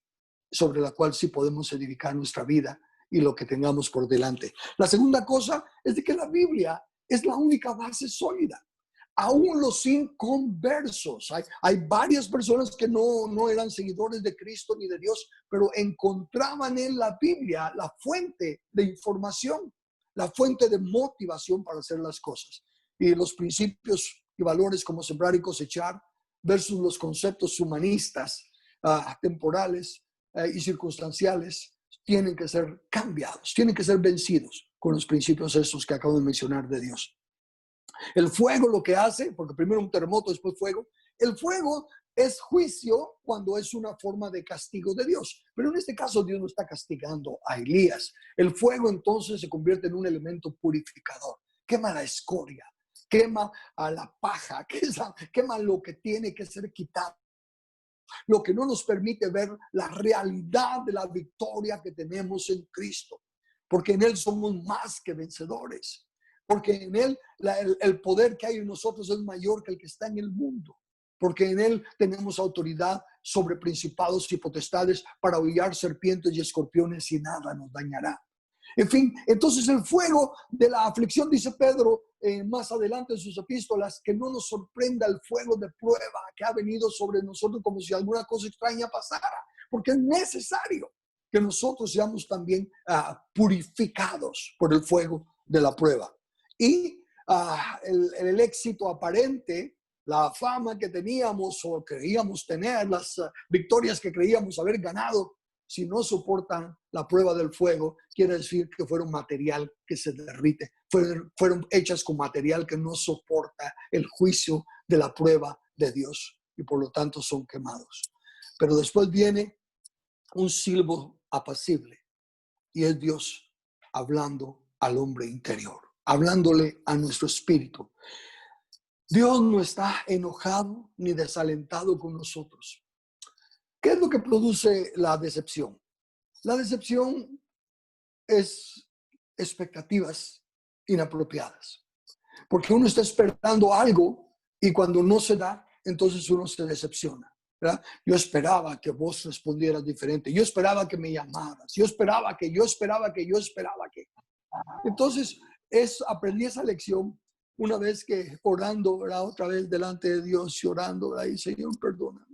sobre la cual sí podemos edificar nuestra vida y lo que tengamos por delante. La segunda cosa es de que la Biblia es la única base sólida. Aún los inconversos, hay varias personas que no eran seguidores de Cristo ni de Dios, pero encontraban en la Biblia la fuente de información, la fuente de motivación para hacer las cosas. Y los principios y valores como sembrar y cosechar versus los conceptos humanistas, temporales y circunstanciales, tienen que ser cambiados, tienen que ser vencidos con los principios estos que acabo de mencionar de Dios. El fuego lo que hace, porque primero un terremoto, después fuego, el fuego es juicio cuando es una forma de castigo de Dios. Pero en este caso Dios no está castigando a Elías. El fuego entonces se convierte en un elemento purificador. Quema la escoria, quema a la paja, quema lo que tiene que ser quitado. Lo que no nos permite ver la realidad de la victoria que tenemos en Cristo. Porque en Él somos más que vencedores. Porque en Él el poder que hay en nosotros es mayor que el que está en el mundo. Porque en Él tenemos autoridad sobre principados y potestades para hollar serpientes y escorpiones y nada nos dañará. En fin, entonces el fuego de la aflicción, dice Pedro más adelante en sus epístolas, que no nos sorprenda el fuego de prueba que ha venido sobre nosotros como si alguna cosa extraña pasara. Porque es necesario que nosotros seamos también purificados por el fuego de la prueba. Y el éxito aparente, la fama que teníamos o creíamos tener, las victorias que creíamos haber ganado, si no soportan la prueba del fuego, quiere decir que fueron material que se derrite, fueron hechas con material que no soporta el juicio de la prueba de Dios y por lo tanto son quemados. Pero después viene un silbo apacible y es Dios hablando al hombre interior, hablándole a nuestro espíritu. Dios no está enojado ni desalentado con nosotros. ¿Qué es lo que produce la decepción? La decepción es expectativas inapropiadas. Porque uno está esperando algo y cuando no se da, entonces uno se decepciona, ¿verdad? Yo esperaba que vos respondieras diferente. Yo esperaba que me llamaras. Yo esperaba que. Entonces, aprendí esa lección una vez que orando, ¿verdad? Otra vez delante de Dios y orando, ¿verdad? Y Señor, perdóname.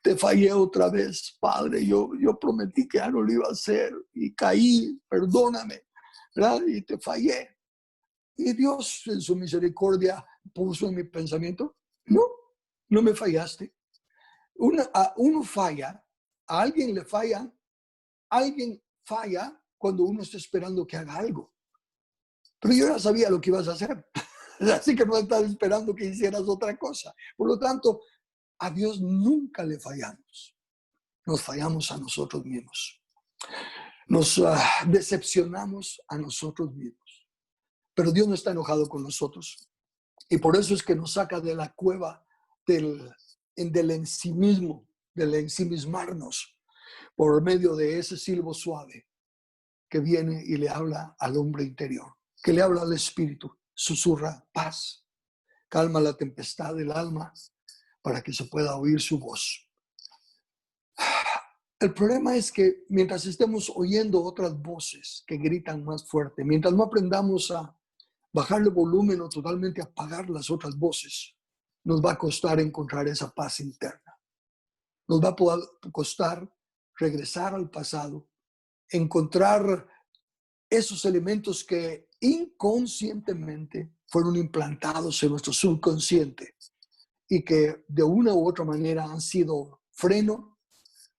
Te fallé otra vez, Padre. Yo prometí que ya no lo iba a hacer y caí, perdóname, ¿verdad? Y te fallé. Y Dios en su misericordia puso en mi pensamiento, no, no me fallaste. Uno falla, a alguien le falla, alguien falla cuando uno está esperando que haga algo. Pero yo ya sabía lo que ibas a hacer. Así que no estaba esperando que hicieras otra cosa. Por lo tanto, a Dios nunca le fallamos. Nos fallamos a nosotros mismos. Nos decepcionamos a nosotros mismos. Pero Dios no está enojado con nosotros. Y por eso es que nos saca de la cueva del ensimismo, del ensimismarnos, por medio de ese silbo suave que viene y le habla al hombre interior, que le habla al espíritu, susurra paz, calma la tempestad del alma para que se pueda oír su voz. El problema es que mientras estemos oyendo otras voces que gritan más fuerte, mientras no aprendamos a bajarle volumen o totalmente apagar las otras voces, nos va a costar encontrar esa paz interna. Nos va a costar regresar al pasado, encontrar esos elementos que inconscientemente fueron implantados en nuestro subconsciente y que de una u otra manera han sido freno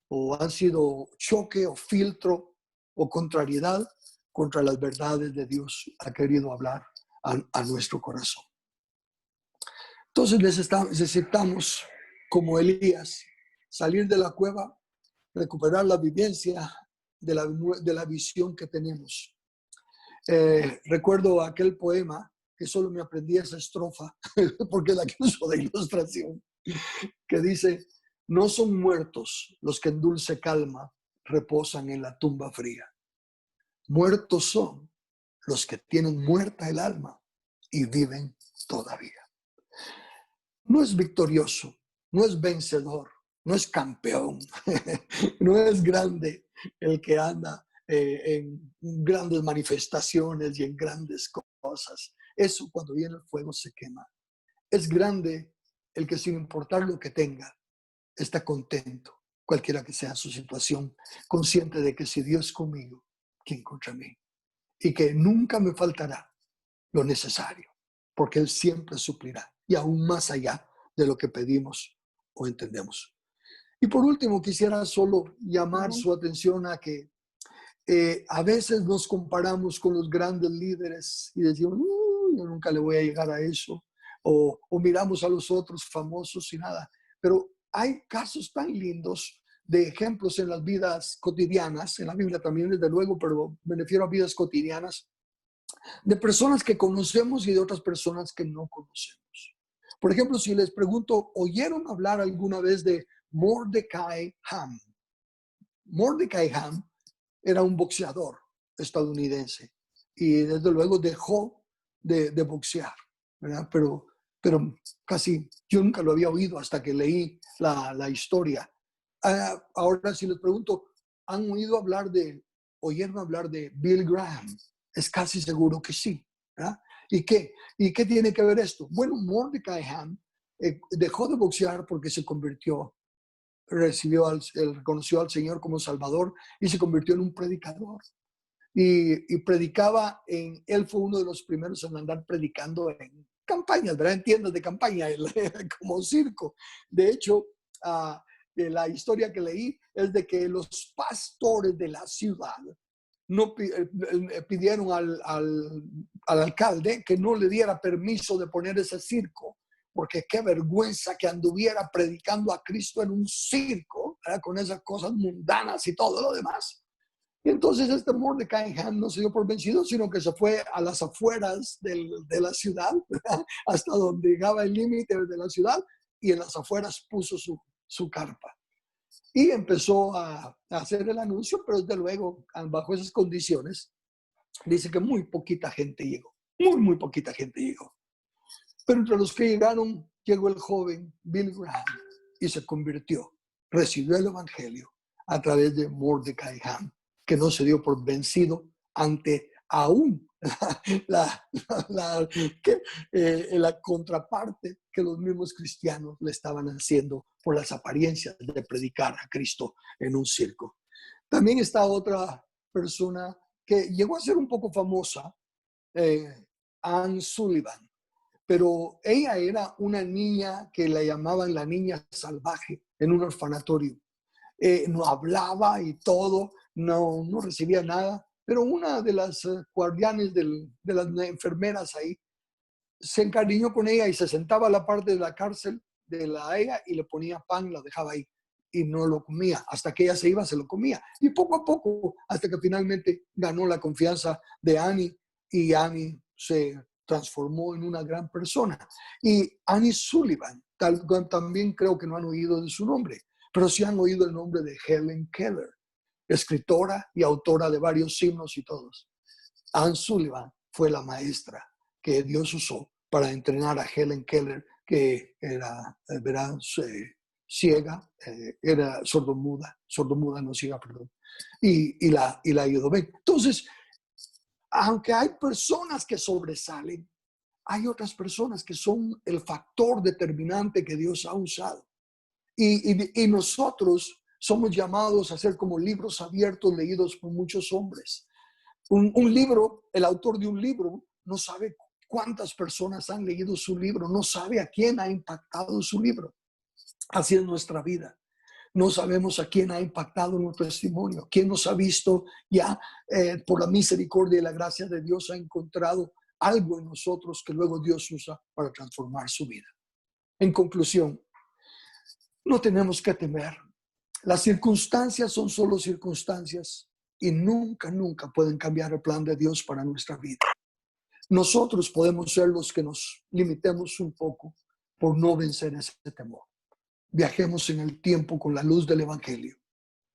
o han sido choque o filtro o contrariedad contra las verdades de Dios ha querido hablar a nuestro corazón. Entonces necesitamos, como Elías, salir de la cueva, recuperar la vivencia de la visión que tenemos. Recuerdo aquel poema que solo me aprendí esa estrofa porque es la que uso de ilustración, que dice: no son muertos los que en dulce calma reposan en la tumba fría. Muertos son los que tienen muerta el alma y viven todavía. No es victorioso, no es vencedor, no es campeón, no es grande el que anda en grandes manifestaciones y en grandes cosas. Eso, cuando viene el fuego, se quema. Es grande el que, sin importar lo que tenga, está contento, cualquiera que sea su situación, consciente de que si Dios es conmigo, ¿quién contra mí? Y que nunca me faltará lo necesario, porque Él siempre suplirá, y aún más allá de lo que pedimos o entendemos. Y por último, quisiera solo llamar su atención a que a veces nos comparamos con los grandes líderes y decimos, yo nunca le voy a llegar a eso, o miramos a los otros famosos y nada. Pero hay casos tan lindos de ejemplos en las vidas cotidianas, en la Biblia también desde luego, pero me refiero a vidas cotidianas, de personas que conocemos y de otras personas que no conocemos. Por ejemplo, si les pregunto, ¿oyeron hablar alguna vez de Mordecai Ham? Mordecai Ham era un boxeador estadounidense y desde luego dejó de boxear, ¿verdad? Pero casi yo nunca lo había oído hasta que leí la historia. Ahora, si les pregunto, ¿oyeron hablar de Bill Graham? Es casi seguro que sí, ¿verdad? ¿Y qué tiene que ver esto? Bueno, Mordecai Ham dejó de boxear porque se convirtió, reconoció al Señor como Salvador y se convirtió en un predicador. Y predicaba él fue uno de los primeros en andar predicando en campañas, ¿verdad? En tiendas de campaña, como circo. De hecho, la historia que leí es de que los pastores de la ciudad no pidieron al alcalde que no le diera permiso de poner ese circo, porque qué vergüenza que anduviera predicando a Cristo en un circo, ¿verdad? Con esas cosas mundanas y todo lo demás. Y entonces este Mordecai Ham no se dio por vencido, sino que se fue a las afueras de la ciudad, ¿verdad? Hasta donde llegaba el límite de la ciudad, y en las afueras puso su carpa. Y empezó a hacer el anuncio, pero desde luego, bajo esas condiciones, dice que muy poquita gente llegó, muy poquita gente llegó. Pero entre los que llegaron, llegó el joven Bill Graham y se convirtió, recibió el evangelio a través de Mordecai Ham, que no se dio por vencido ante aún la contraparte que los mismos cristianos le estaban haciendo por las apariencias de predicar a Cristo en un circo. También está otra persona que llegó a ser un poco famosa, Anne Sullivan. pero ella era una niña que la llamaban la niña salvaje en un orfanatorio. No hablaba y todo, no recibía nada, pero una de las guardianes de las enfermeras ahí se encariñó con ella y se sentaba a la parte de la cárcel de la ella y le ponía pan, la dejaba ahí y no lo comía. Hasta que ella se iba, se lo comía. Y poco a poco, hasta que finalmente ganó la confianza de Annie y Annie se transformó en una gran persona. Y Annie Sullivan, también creo que no han oído de su nombre, pero sí han oído el nombre de Helen Keller, escritora y autora de varios himnos y todos. Anne Sullivan fue la maestra que Dios usó para entrenar a Helen Keller, que era, ¿verdad? Ciega, era sordomuda, no ciega, perdón, y la ayudó. Entonces, aunque hay personas que sobresalen, hay otras personas que son el factor determinante que Dios ha usado. Y nosotros somos llamados a ser como libros abiertos leídos por muchos hombres. Un libro, el autor de un libro no sabe cuántas personas han leído su libro, no sabe a quién ha impactado su libro. Así es nuestra vida. No sabemos a quién ha impactado nuestro testimonio, quién nos ha visto ya por la misericordia y la gracia de Dios ha encontrado algo en nosotros que luego Dios usa para transformar su vida. En conclusión, no tenemos que temer. Las circunstancias son solo circunstancias y nunca pueden cambiar el plan de Dios para nuestra vida. Nosotros podemos ser los que nos limitemos un poco por no vencer ese temor. Viajemos en el tiempo con la luz del Evangelio.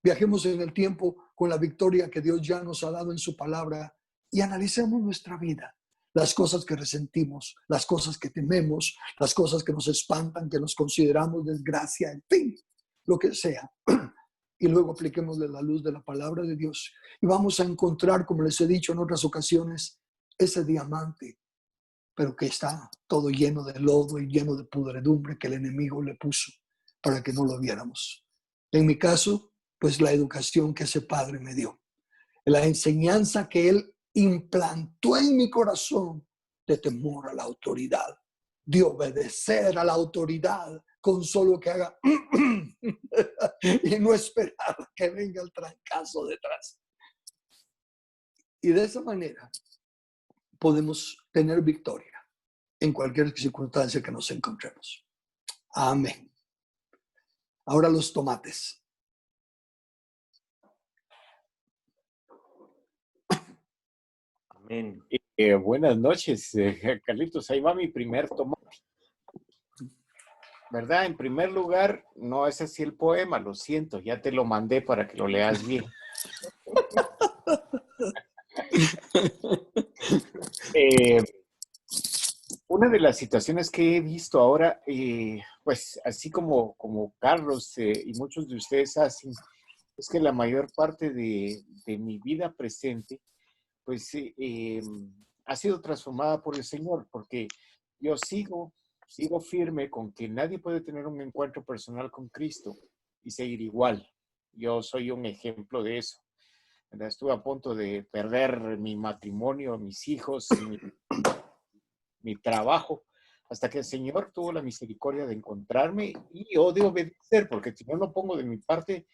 Viajemos en el tiempo con la victoria que Dios ya nos ha dado en su palabra y analicemos nuestra vida. Las cosas que resentimos, las cosas que tememos, las cosas que nos espantan, que nos consideramos desgracia, en fin, lo que sea. Y luego apliquémosle la luz de la palabra de Dios. Y vamos a encontrar, como les he dicho en otras ocasiones, ese diamante, pero que está todo lleno de lodo y lleno de pudredumbre que el enemigo le puso para que no lo viéramos. En mi caso, pues la educación que ese padre me dio, la enseñanza que él implantó en mi corazón de temor a la autoridad, de obedecer a la autoridad con solo que haga y no esperar que venga el trancazo detrás. Y de esa manera podemos tener victoria en cualquier circunstancia que nos encontremos. Amén. Ahora los tomates. Amén. Buenas noches, Carlitos. Ahí va mi primer tomate. ¿Verdad? En primer lugar, no es así el poema, lo siento, ya te lo mandé para que lo leas bien. Una de las situaciones que he visto ahora, pues así como Carlos y muchos de ustedes hacen, es que la mayor parte de mi vida presente, pues ha sido transformada por el Señor, porque yo sigo firme con que nadie puede tener un encuentro personal con Cristo y seguir igual. Yo soy un ejemplo de eso. Estuve a punto de perder mi matrimonio, mis hijos, mi trabajo, hasta que el Señor tuvo la misericordia de encontrarme y yo de obedecer, porque si no pongo de mi parte,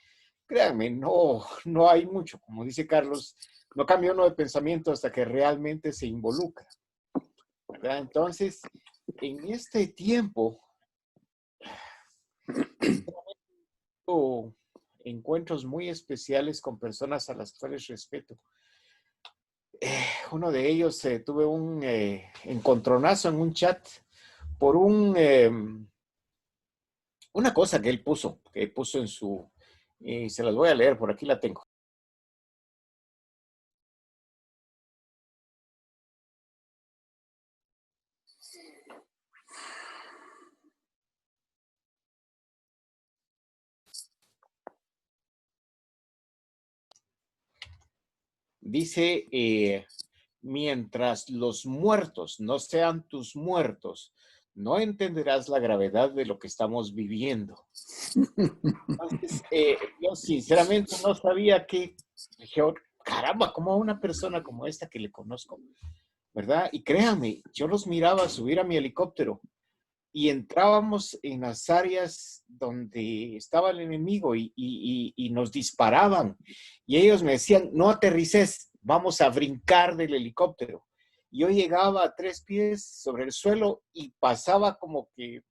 créanme, no hay mucho. Como dice Carlos, no cambia uno de pensamiento hasta que realmente se involucra, ¿verdad? Entonces, en este tiempo, encuentros muy especiales con personas a las cuales respeto. Uno de ellos tuve un encontronazo en un chat por una cosa que él puso en su... Y se las voy a leer, por aquí la tengo. Dice, mientras los muertos no sean tus muertos, no entenderás la gravedad de lo que estamos viviendo. Entonces, yo sinceramente no sabía que, dije, oh, caramba, ¿cómo a una persona como esta que le conozco ¿verdad? Y créanme, yo los miraba subir a mi helicóptero y entrábamos en las áreas donde estaba el enemigo y nos disparaban. Y ellos me decían, no aterrices, vamos a brincar del helicóptero. Yo llegaba a 3 pies sobre el suelo y pasaba como que,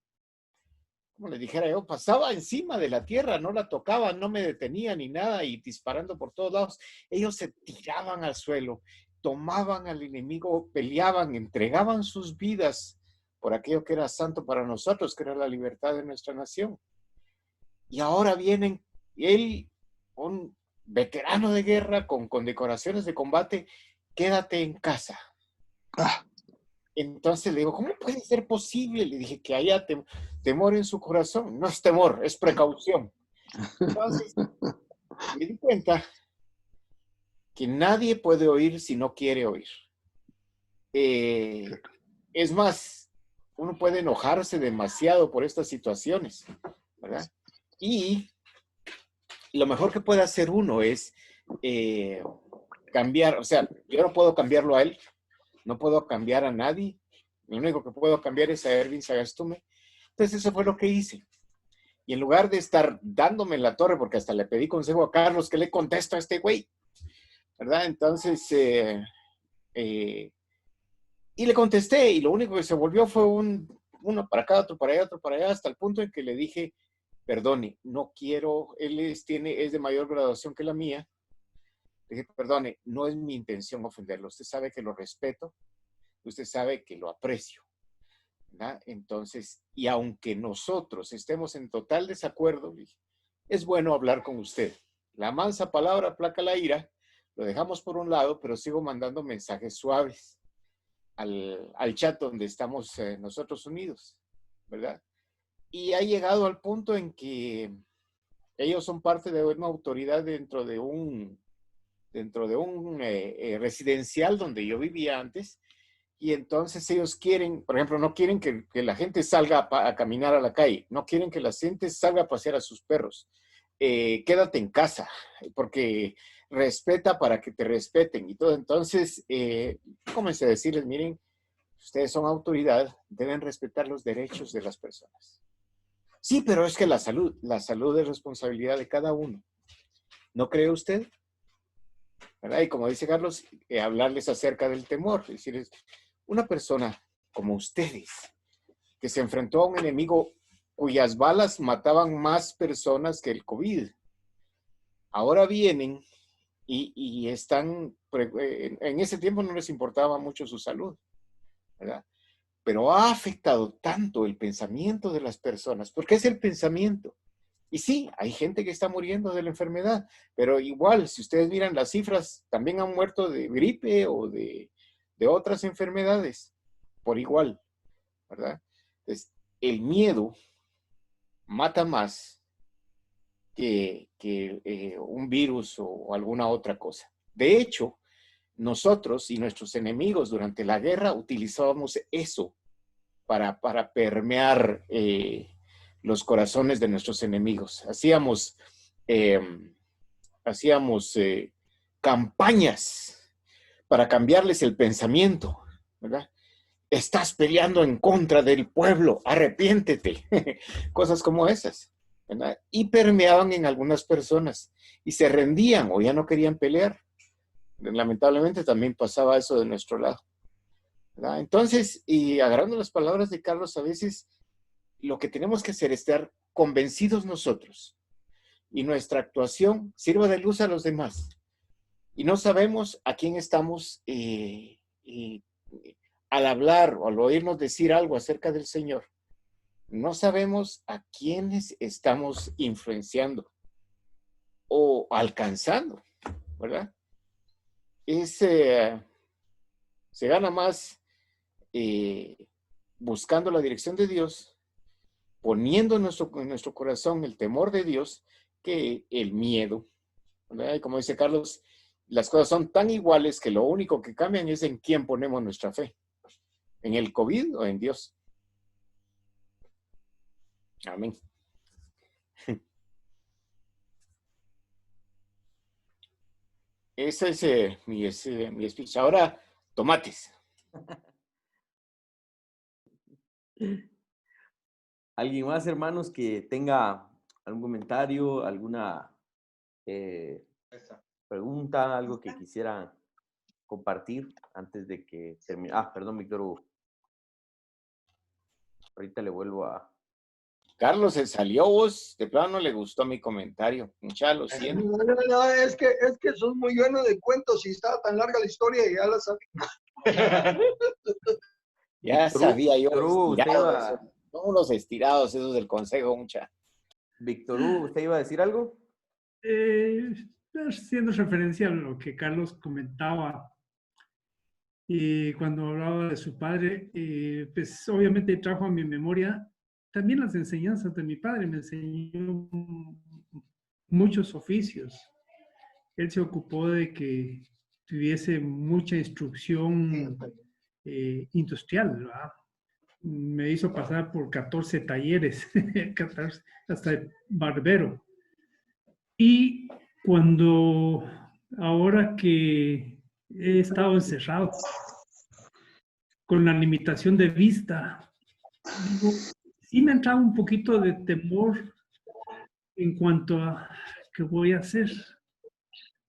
como les dijera yo, pasaba encima de la tierra, no la tocaba, no me detenía ni nada y disparando por todos lados. Ellos se tiraban al suelo, tomaban al enemigo, peleaban, entregaban sus vidas por aquello que era santo para nosotros, que era la libertad de nuestra nación. Y ahora vienen, él, un veterano de guerra con condecoraciones de combate, quédate en casa. Ah, Entonces le digo, ¿cómo puede ser posible? Le dije que haya temor en su corazón. No es temor, es precaución. Entonces me di cuenta que nadie puede oír si no quiere oír. Es más, uno puede enojarse demasiado por estas situaciones, ¿verdad? Y lo mejor que puede hacer uno es cambiar, o sea, yo no puedo cambiarlo a él, no puedo cambiar a nadie, lo único que puedo cambiar es a Erwin Sagastume. Entonces eso fue lo que hice. Y en lugar de estar dándome en la torre, porque hasta le pedí consejo a Carlos, que le contesto a este güey, ¿verdad? Entonces, y le contesté, y lo único que se volvió fue uno para acá, otro para allá, otro para allá, hasta el punto en que le dije, perdone, no quiero, él es de mayor graduación que la mía. Le dije, perdone, no es mi intención ofenderlo. Usted sabe que lo respeto, usted sabe que lo aprecio, ¿verdad? Entonces, y aunque nosotros estemos en total desacuerdo, es bueno hablar con usted. La mansa palabra aplaca la ira, lo dejamos por un lado, pero sigo mandando mensajes suaves al chat donde estamos nosotros unidos, ¿verdad? Y ha llegado al punto en que ellos son parte de una autoridad dentro de un residencial donde yo vivía antes, y entonces ellos quieren, por ejemplo, no quieren que la gente salga a caminar a la calle, no quieren que la gente salga a pasear a sus perros. Quédate en casa, porque respeta para que te respeten y todo. Entonces, comencé a decirles, miren, ustedes son autoridad, deben respetar los derechos de las personas. Sí, pero es que la salud es responsabilidad de cada uno. ¿No cree usted? ¿Verdad? Y como dice Carlos, hablarles acerca del temor, decirles, una persona como ustedes, que se enfrentó a un enemigo cuyas balas mataban más personas que el COVID, ahora vienen y están, en ese tiempo no les importaba mucho su salud, ¿verdad? Pero ha afectado tanto el pensamiento de las personas, porque es el pensamiento. Y sí, hay gente que está muriendo de la enfermedad, pero igual, si ustedes miran las cifras, también han muerto de gripe o de otras enfermedades, por igual, ¿verdad? Entonces, el miedo mata más que un virus o alguna otra cosa. De hecho, nosotros y nuestros enemigos durante la guerra utilizábamos eso para permear los corazones de nuestros enemigos. Eh, hacíamos campañas para cambiarles el pensamiento, ¿verdad? Estás peleando en contra del pueblo, arrepiéntete. Cosas como esas, ¿verdad? Y permeaban en algunas personas y se rendían o ya no querían pelear. Lamentablemente también pasaba eso de nuestro lado, ¿verdad? Entonces, y agarrando las palabras de Carlos, a veces lo que tenemos que hacer es estar convencidos nosotros y nuestra actuación sirva de luz a los demás. Y no sabemos a quién estamos al hablar o al oírnos decir algo acerca del Señor. No sabemos a quiénes estamos influenciando o alcanzando, ¿verdad? Se gana más buscando la dirección de Dios, poniendo en nuestro corazón el temor de Dios, que el miedo, ¿verdad? Y como dice Carlos, las cosas son tan iguales que lo único que cambian es en quién ponemos nuestra fe, en el COVID o en Dios. Amén. Ese es mi speech. Ahora, tomates. ¿Alguien más, hermanos, que tenga algún comentario, alguna pregunta, algo que quisieran compartir antes de que termine? Ah, perdón, Víctor Hugo. Ahorita le vuelvo a... Carlos se salió, vos. De plano no le gustó mi comentario. Mucha, lo siento. No, es que son muy buenos de cuentos y estaba tan larga la historia y ya la sabía. Ya sabía yo, Víctor Hugo, usted estirado. iba... Son unos estirados esos del consejo, mucha. Víctor Hugo, ¿usted iba a decir algo? Haciendo referencia a lo que Carlos comentaba cuando hablaba de su padre, pues obviamente trajo a mi memoria también las enseñanzas de mi padre. Me enseñó muchos oficios. Él se ocupó de que tuviese mucha instrucción industrial, ¿verdad? Me hizo pasar por 14 talleres, hasta barbero. Y ahora que he estado encerrado con la limitación de vista, digo, sí me ha entrado un poquito de temor en cuanto a qué voy a hacer,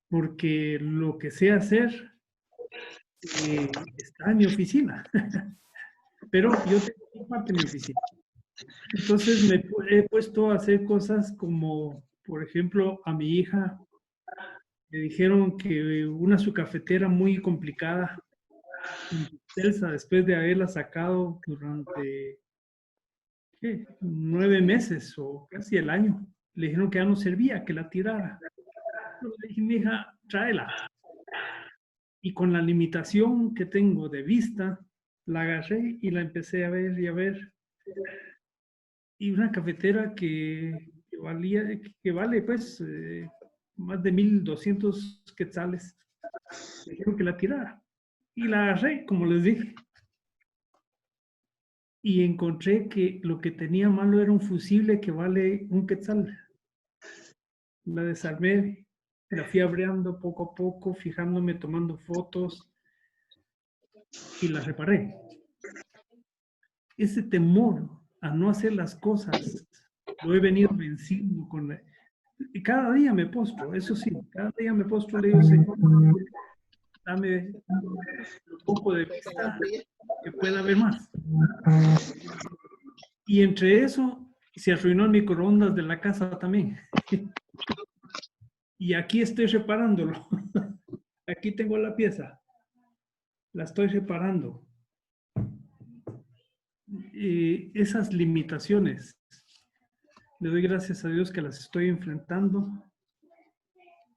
porque lo que sé hacer está en mi oficina, pero yo tengo parte de mi oficina. Entonces me he puesto a hacer cosas como, por ejemplo, a mi hija le dijeron que su cafetera muy complicada, Telsa, después de haberla sacado durante 9 meses o casi el año, le dijeron que ya no servía, que la tirara. Yo le dije, mi hija, tráela. Y con la limitación que tengo de vista, la agarré y la empecé a ver y a ver. Y una cafetera que vale pues más de 1,200 quetzales. Me dijeron que la tirara. Y la agarré, como les dije. Y encontré que lo que tenía malo era un fusible que vale 1 quetzal. La desarmé, la fui abreando poco a poco, fijándome, tomando fotos y la reparé. Ese temor a no hacer las cosas lo he venido venciendo y cada día me postro, eso sí, cada día me postro, le digo, Señor, dame un poco de vista que pueda ver más. Y entre eso se arruinó el microondas de la casa también. Y aquí estoy reparándolo. Aquí tengo la pieza. La estoy reparando. Esas limitaciones, le doy gracias a Dios que las estoy enfrentando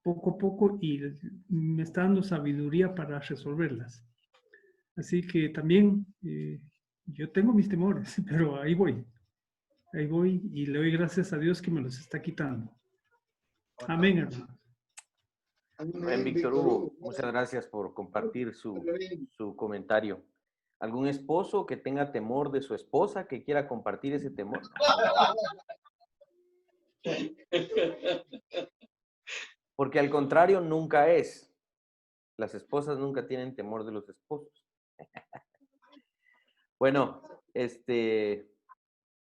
poco a poco y me está dando sabiduría para resolverlas. Así que también yo tengo mis temores, pero ahí voy y le doy gracias a Dios que me los está quitando. Amén, hermanos. Bien, Víctor Hugo, muchas gracias por compartir su comentario. ¿Algún esposo que tenga temor de su esposa que quiera compartir ese temor? Porque al contrario, nunca es. Las esposas nunca tienen temor de los esposos. Bueno,